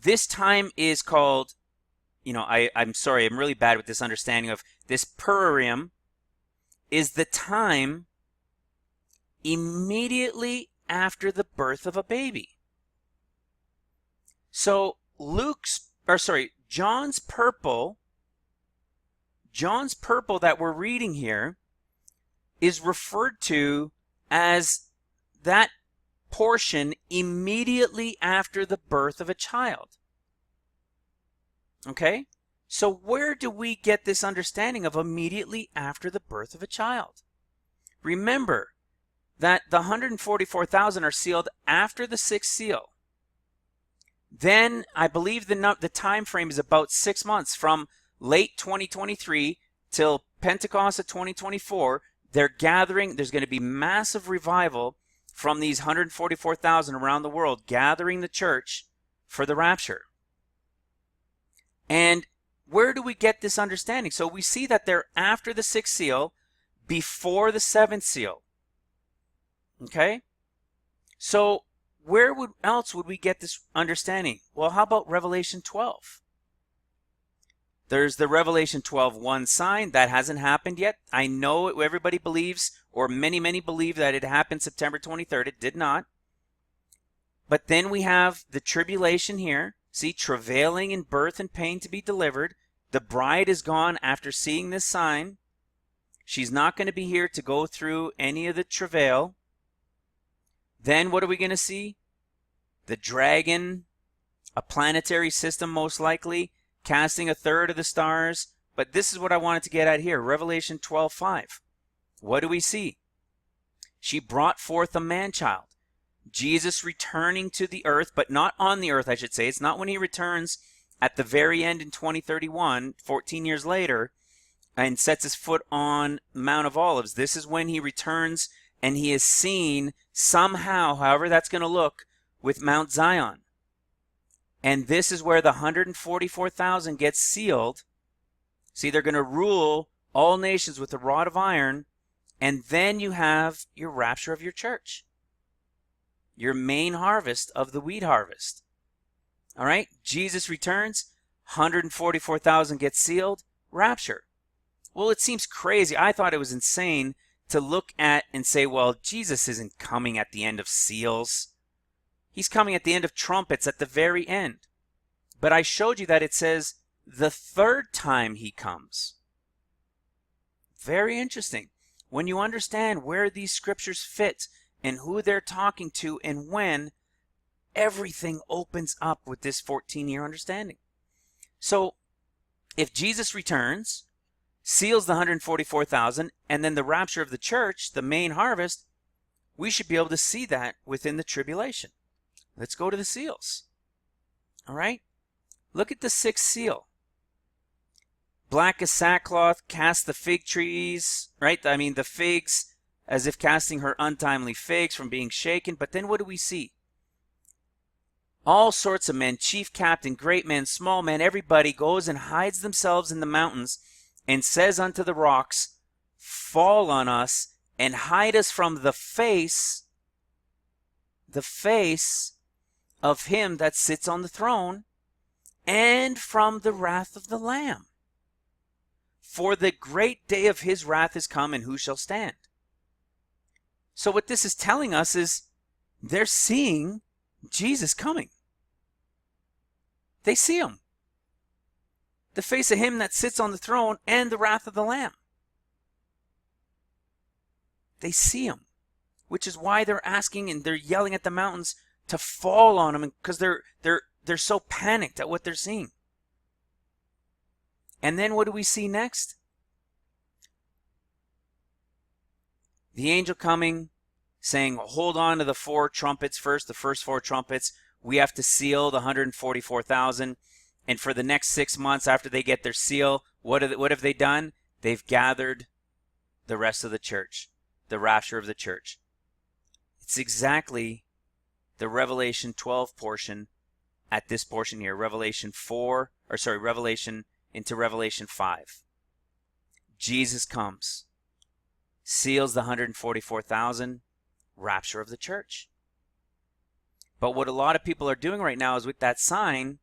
This time is called, I'm sorry, I'm really bad with this understanding of this. Purim is the time immediately after the birth of a baby. So John's purple that we're reading here is referred to as that portion immediately after the birth of a child. Okay? So where do we get this understanding of immediately after the birth of a child? Remember that the 144,000 are sealed after the sixth seal. Then I believe the time frame is about 6 months from late 2023 till Pentecost of 2024. They're gathering. There's going to be massive revival from these 144,000 around the world, gathering the church for the rapture. And where do we get this understanding? So we see that they're after the sixth seal, before the seventh seal. Okay? So where else would we get this understanding? Well, how about Revelation 12? There's the Revelation 12:1 sign. That hasn't happened yet. I know everybody believes, or many believe, that it happened September 23rd. It did not. But then we have the tribulation here. See, travailing in birth and pain to be delivered. The bride is gone after seeing this sign. She's not going to be here to go through any of the travail. Then what are we going to see? The dragon, a planetary system most likely, casting a third of the stars. But this is what I wanted to get at here. Revelation 12:5. What do we see? She brought forth a man-child. Jesus returning to the earth, but not on the earth, I should say. It's not when he returns at the very end in 2031, 14 years later, and sets his foot on Mount of Olives. This is when he returns and he is seen somehow, however that's going to look, with Mount Zion. And this is where the 144,000 gets sealed. See, they're going to rule all nations with a rod of iron, and then you have your rapture of your church. Your main harvest of the wheat harvest. All right? Jesus returns, 144,000 gets sealed, rapture. Well, it seems crazy. I thought it was insane to look at and say, well, Jesus isn't coming at the end of seals. He's coming at the end of trumpets at the very end. But I showed you that it says the third time he comes. Very interesting. When you understand where these scriptures fit and who they're talking to and when, everything opens up with this 14-year understanding. So if Jesus returns, seals the 144,000, and then the rapture of the church, the main harvest, we should be able to see that within the tribulation. Let's go to the seals. All right? Look at the sixth seal. Black as sackcloth, cast the fig trees, right? I mean, the figs, as if casting her untimely figs from being shaken. But then what do we see? All sorts of men, chief captain, great men, small men, everybody goes and hides themselves in the mountains and says unto the rocks, fall on us and hide us from the face of him that sits on the throne and from the wrath of the Lamb. For the great day of his wrath is come, and who shall stand? So what this is telling us is they're seeing Jesus coming. They see him. The face of him that sits on the throne and the wrath of the Lamb. They see him, which is why they're asking and they're yelling at the mountains to fall on him, because they're so panicked at what they're seeing. And then what do we see next? The angel coming, saying, hold on to the four trumpets first, the first four trumpets. We have to seal the 144,000. And for the next 6 months after they get their seal, what have they done? They've gathered the rest of the church, the rapture of the church. It's exactly the Revelation 12 portion at this portion here, Revelation into Revelation 5. Jesus comes, seals the 144,000, rapture of the church. But what a lot of people are doing right now is with that sign,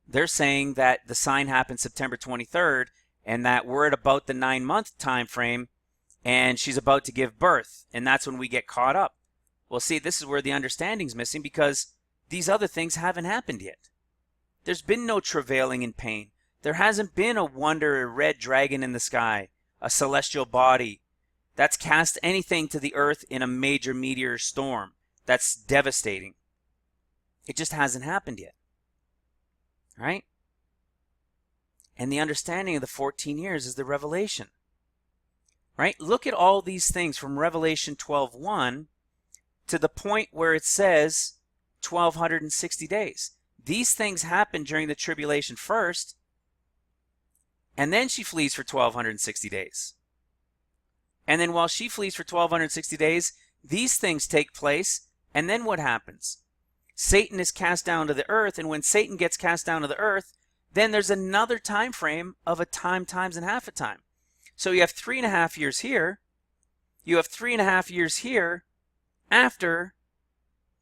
they're saying that the sign happened September 23rd and that we're at about the 9-month time frame and she's about to give birth, and that's when we get caught up. Well, see, this is where the understanding's missing, because these other things haven't happened yet. There's been no travailing in pain. There hasn't been a wonder, a red dragon in the sky, a celestial body that's cast anything to the earth in a major meteor storm that's devastating. It just hasn't happened yet. Right? And the understanding of the 14 years is the revelation. Right? Look at all these things from Revelation 12:1 to the point where it says 1,260 days. These things happen during the tribulation first, and then she flees for 1,260 days. And then while she flees for 1,260 days, these things take place, and then what happens? Satan is cast down to the earth, and when Satan gets cast down to the earth, then there's another time frame of a time times and half a time. So you have 3.5 years here. You have 3.5 years here after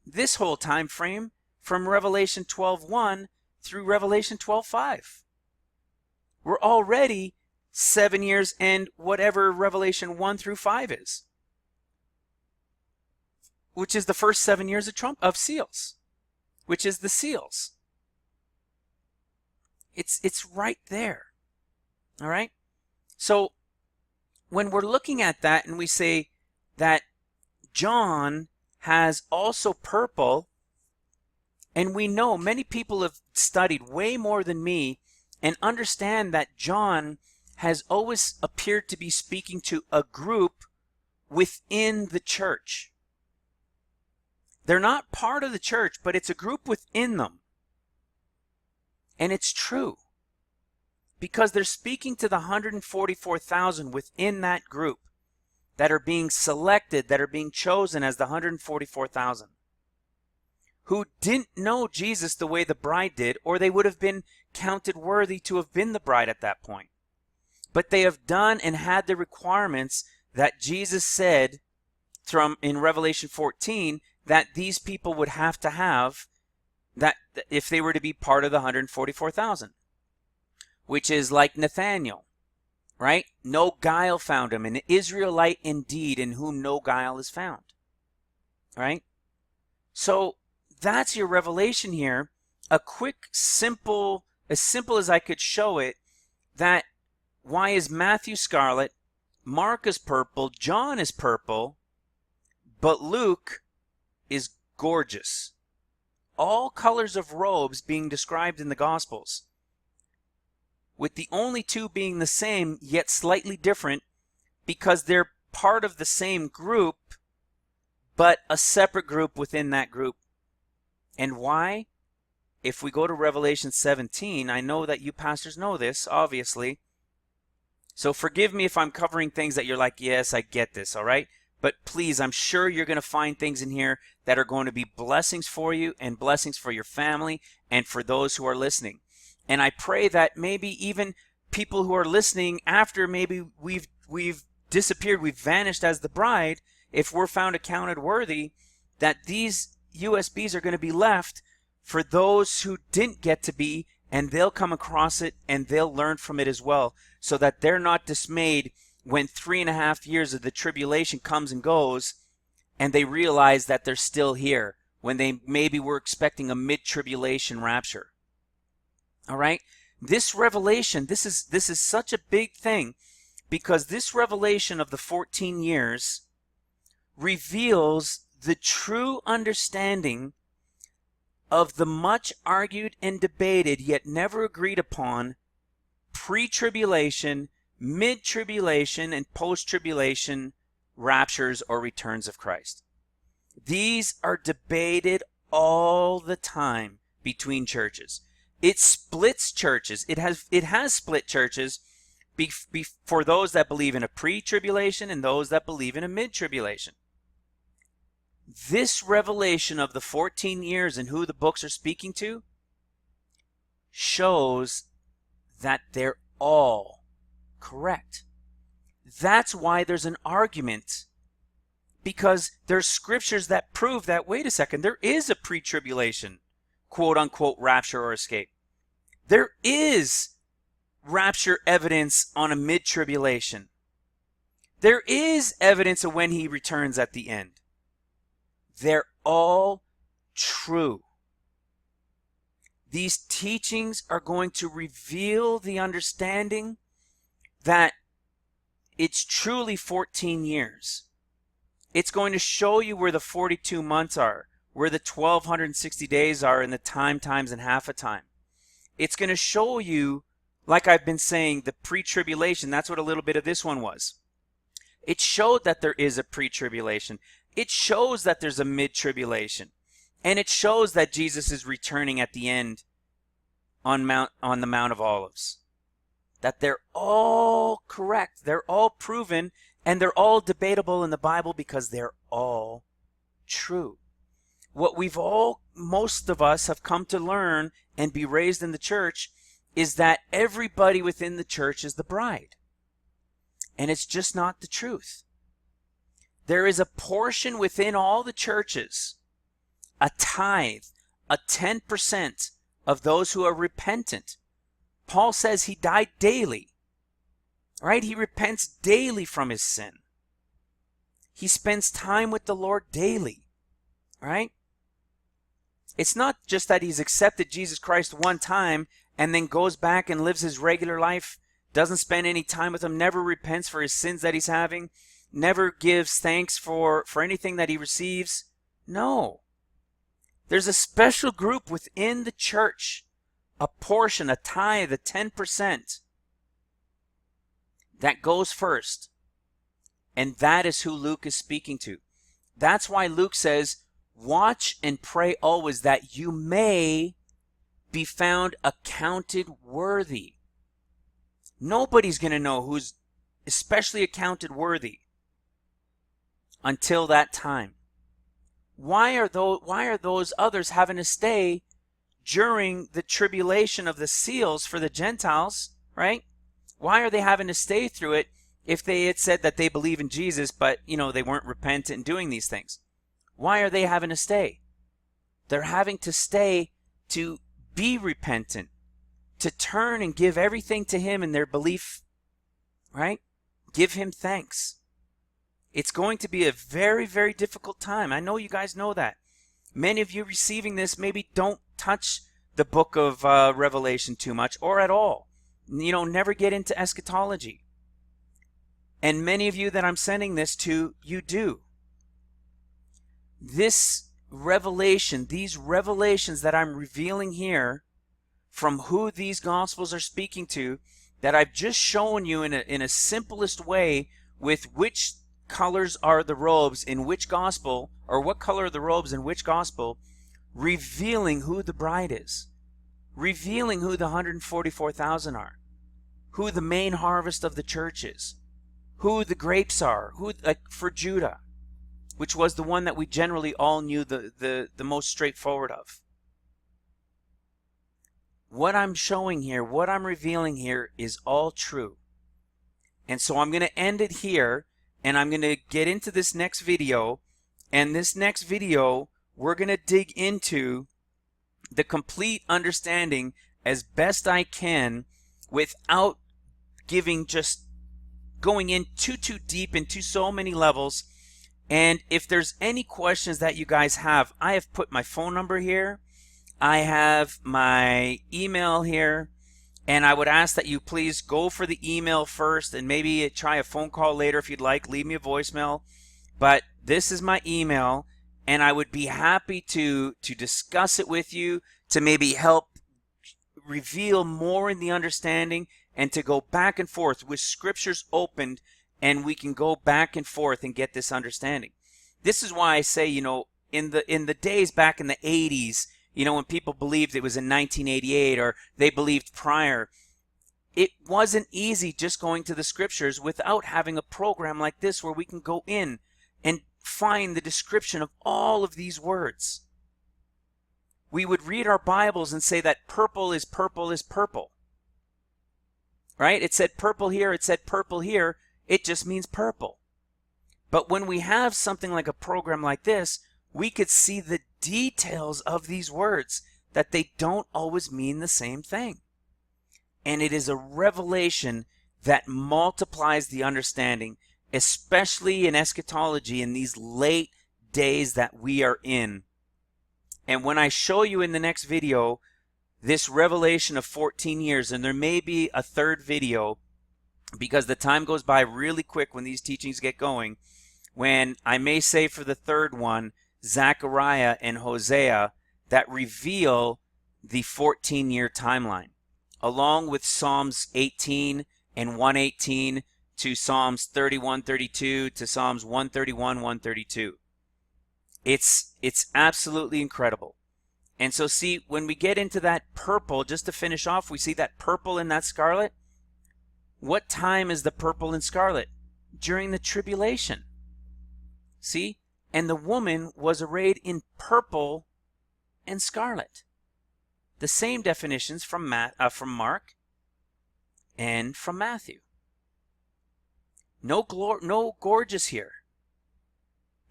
this whole time frame from Revelation 12:1 through Revelation 12:5. We're already 7 years and whatever Revelation 1 through 5 is, which is the first 7 years of seals, which is the seals. It's right there. All right? So when we're looking at that and we say that John has also purple, and we know many people have studied way more than me and understand that John has always appeared to be speaking to a group within the church. They're not part of the church, but it's a group within them. And it's true, because they're speaking to the 144,000 within that group that are being selected, that are being chosen as the 144,000, who didn't know Jesus the way the bride did, or they would have been counted worthy to have been the bride at that point. But they have done and had the requirements that Jesus said in Revelation 14 that these people would have to have, that if they were to be part of the 144,000, which is like Nathanael, right? No guile found him, an Israelite indeed, in whom no guile is found, right? So that's your revelation here. A quick, simple, as simple as I could show it, that why is Matthew scarlet, Mark is purple, John is purple, but Luke is gorgeous. All colors of robes being described in the Gospels, with the only two being the same yet slightly different, because they're part of the same group but a separate group within that group. And why? If we go to Revelation 17, I know that you pastors know this, obviously, so forgive me if I'm covering things that you're like, yes, I get this, all right? But please, I'm sure you're going to find things in here that are going to be blessings for you and blessings for your family and for those who are listening. And I pray that maybe even people who are listening after maybe we've disappeared, we've vanished as the bride, if we're found accounted worthy, that these USBs are going to be left for those who didn't get to be, and they'll come across it and they'll learn from it as well, so that they're not dismayed when 3.5 years of the tribulation comes and goes and they realize that they're still here when they maybe were expecting a mid-tribulation rapture. All right? This revelation, this is such a big thing, because this revelation of the 14 years reveals the true understanding of the much argued and debated yet never agreed upon pre-tribulation, mid-tribulation, and post-tribulation raptures or returns of Christ. These are debated all the time between churches. It splits churches. It has split churches for those that believe in a pre-tribulation and those that believe in a mid-tribulation. This revelation of the 14 years and who the books are speaking to shows that they're all correct. That's why there's an argument, because there's scriptures that prove that, wait a second, there is a pre-tribulation, quote-unquote, rapture or escape. There is rapture evidence on a mid-tribulation. There is evidence of when he returns at the end. They're all true. These teachings are going to reveal the understanding that it's truly 14 years. It's going to show you where the 42 months are, where the 1260 days are in the time, times, and half a time. It's going to show you, like I've been saying, the pre-tribulation. That's what a little bit of this one was. It showed that there is a pre-tribulation. It shows that there's a mid-tribulation. And it shows that Jesus is returning at the end on the Mount of Olives. That they're all correct. They're all proven, and they're all debatable in the Bible because they're all true. What most of us have come to learn and be raised in the church is that everybody within the church is the bride. And it's just not the truth. There is a portion within all the churches, a tithe, a 10% of those who are repentant. Paul says he died daily, right? He repents daily from his sin. He spends time with the Lord daily, right? It's not just that he's accepted Jesus Christ one time and then goes back and lives his regular life, doesn't spend any time with him, never repents for his sins that he's having, never gives thanks for anything that he receives. No. There's a special group within the church, a portion, a tithe, the 10%, that goes first. And that is who Luke is speaking to. That's why Luke says, watch and pray always that you may be found accounted worthy. Nobody's going to know who's especially accounted worthy until that time. Why are those others having to stay during the tribulation of the seals for the Gentiles, right? Why are they having to stay through it if they had said that they believe in Jesus, but, they weren't repentant and doing these things? Why are they having to stay? They're having to stay to be repentant, to turn and give everything to him in their belief, right? Give him thanks. It's going to be a very, very difficult time. I know you guys know that. Many of you receiving this maybe don't touch the book of Revelation too much or at all. Never get into eschatology. And many of you that I'm sending this to, you do. This revelation, these revelations that I'm revealing here from who these Gospels are speaking to, that I've just shown you in a simplest way with which colors are the robes in which Gospel, or what color are the robes in which Gospel, revealing who the bride is, revealing who the 144,000 are, who the main harvest of the church is, who the grapes are, who, like for Judah, which was the one that we generally all knew the most straightforward of. What I'm showing here, what I'm revealing here is all true. And so I'm going to end it here, and I'm going to get into this next video. And this next video, we're going to dig into the complete understanding as best I can without just going in too deep into so many levels. And if there's any questions that you guys have, I have put my phone number here. I have my email here. And I would ask that you please go for the email first and maybe try a phone call later if you'd like. Leave me a voicemail. But this is my email, and I would be happy to discuss it with you, to maybe help reveal more in the understanding, and to go back and forth with scriptures opened, and we can go back and forth and get this understanding. This is why I say, in the days back in the 80s, when people believed it was in 1988 or they believed prior, it wasn't easy just going to the scriptures without having a program like this where we can go in and find the description of all of these words. We would read our Bibles and say that purple is purple is purple. Right? It said purple here, it said purple here. It just means purple. But when we have something like a program like this, we could see the details of these words, that they don't always mean the same thing. And it is a revelation that multiplies the understanding, especially in eschatology in these late days that we are in. And when I show you in the next video this revelation of 14 years, and there may be a third video because the time goes by really quick when these teachings get going, when I may say for the third one, Zechariah and Hosea, that reveal the 14-year timeline, along with Psalms 18 and 118 to Psalms 31, 32 to Psalms 131, 132. It's absolutely incredible. And so see, when we get into that purple, just to finish off, we see that purple and that scarlet. What time is the purple and scarlet? During the tribulation. See? And the woman was arrayed in purple and scarlet. The same definitions from Mark and from Matthew. No gorgeous here,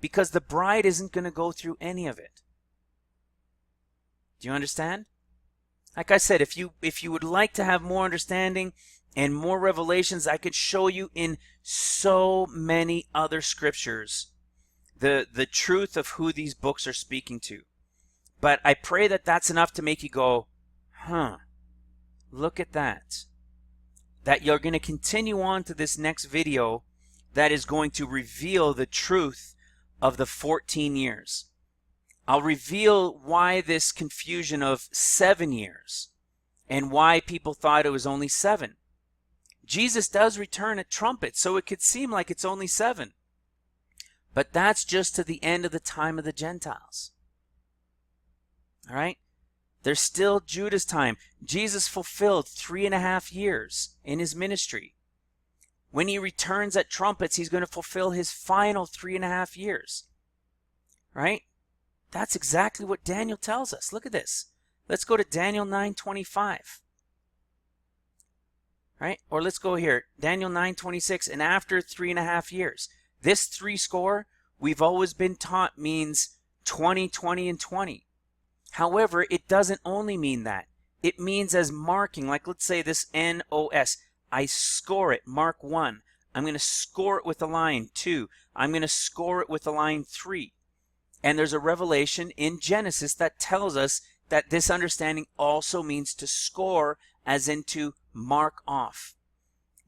because the bride isn't going to go through any of it. Do you understand? Like I said, if you would like to have more understanding and more revelations, I could show you in so many other scriptures the truth of who these books are speaking to. But I pray that that's enough to make you go, look at that. That you're going to continue on to this next video that is going to reveal the truth of the 14 years. I'll reveal why this confusion of 7 years and why people thought it was only 7. Jesus does return at trumpet, so it could seem like it's only 7. But that's just to the end of the time of the Gentiles. All right? There's still Judah's time. Jesus fulfilled 3.5 years in his ministry. When he returns at trumpets, he's going to fulfill his final 3.5 years. Right? That's exactly what Daniel tells us. Look at this. Let's go to Daniel 9:25. Right? Or let's go here. Daniel 9:26. And after 3.5 years. This 70, we've always been taught, means 20, 20, and 20. However, it doesn't only mean that. It means as marking, like let's say this NOS. I score it, mark 1. I'm going to score it with a line 2. I'm going to score it with a line 3. And there's a revelation in Genesis that tells us that this understanding also means to score, as in to mark off.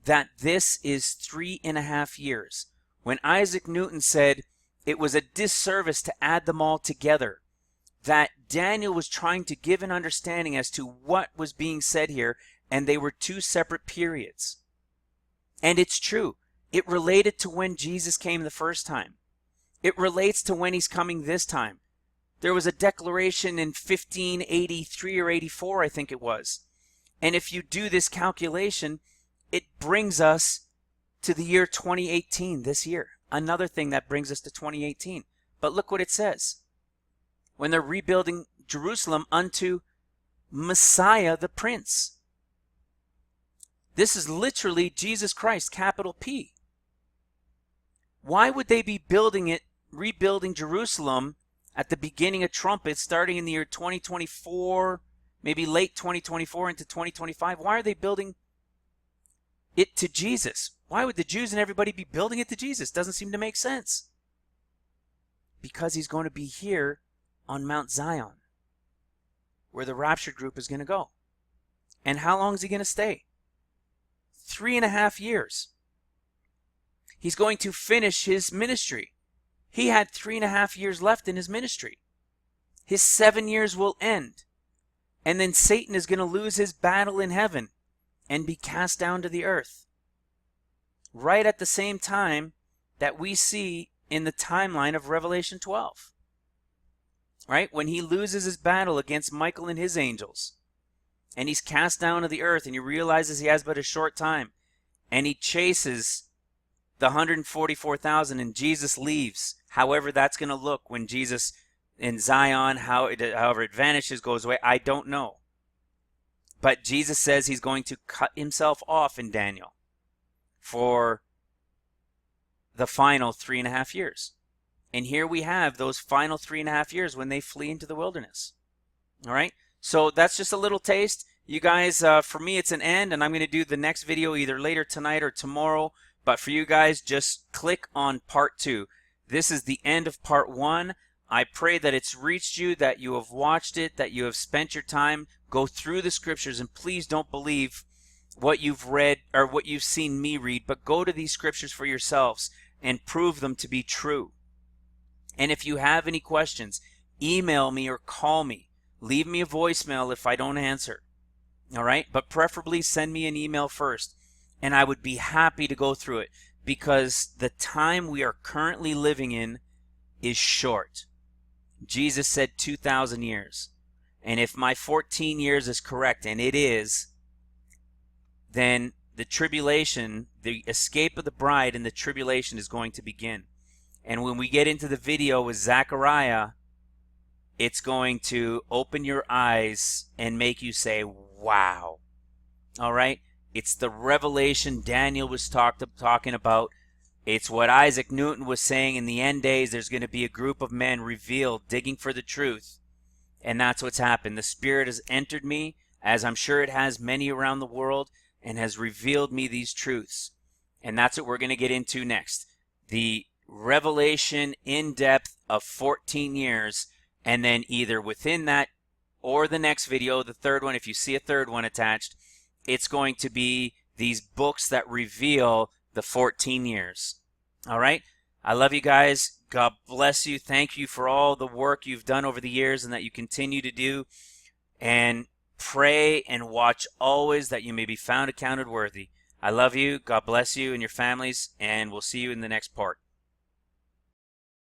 That this is 3.5 years. When Isaac Newton said it was a disservice to add them all together, that Daniel was trying to give an understanding as to what was being said here, and they were 2 separate periods. And it's true. It related to when Jesus came the first time. It relates to when he's coming this time. There was a declaration in 1583 or 84, I think it was. And if you do this calculation, it brings us to the year 2018, this year. another thing that brings us to 2018. But look what it says. When they're rebuilding Jerusalem unto Messiah the Prince. This is literally Jesus Christ, capital P. Why would they be rebuilding Jerusalem at the beginning of trumpets, starting in the year 2024, maybe late 2024 into 2025? Why are they building it to Jesus? Why would the Jews and everybody be building it to Jesus? Doesn't seem to make sense. Because he's going to be here on Mount Zion, where the raptured group is going to go. And how long is he going to stay? 3.5 years. He's going to finish his ministry. He had 3.5 years left in his ministry. His 7 years will end. And then Satan is going to lose his battle in heaven and be cast down to the earth. Right at the same time that we see in the timeline of Revelation 12. Right? When he loses his battle against Michael and his angels. And he's cast down to the earth and he realizes he has but a short time. And he chases the 144,000 and Jesus leaves. However that's going to look when Jesus in Zion, however it vanishes, goes away, I don't know. But Jesus says he's going to cut himself off in Daniel for the final 3.5 years. And here we have those final 3.5 years when they flee into the wilderness. All right. So that's just a little taste. You guys, for me, it's an end, and I'm going to do the next video either later tonight or tomorrow. But for you guys, just click on part 2. This is the end of part 1. I pray that it's reached you, that you have watched it, that you have spent your time. Go through the scriptures, and please don't believe what you've read or what you've seen me read, but go to these scriptures for yourselves and prove them to be true. And if you have any questions, email me or call me. Leave me a voicemail if I don't answer. All right? But preferably send me an email first. And I would be happy to go through it because the time we are currently living in is short. Jesus said 2,000 years. And if my 14 years is correct, and it is, then the tribulation, the escape of the bride and the tribulation is going to begin. And when we get into the video with Zechariah, it's going to open your eyes and make you say, wow. All right? It's the revelation Daniel was talking about. It's what Isaac Newton was saying in the end days. There's going to be a group of men revealed, digging for the truth. And that's what's happened. The Spirit has entered me, as I'm sure it has many around the world, and has revealed me these truths. And that's what we're going to get into next. The revelation in depth of 14 years. And then either within that or the next video, the third one, if you see a third one attached, it's going to be these books that reveal the 14 years. All right? I love you guys. God bless you. Thank you for all the work you've done over the years and that you continue to do. And pray and watch always that you may be found accounted worthy. I love you. God bless you and your families. And we'll see you in the next part.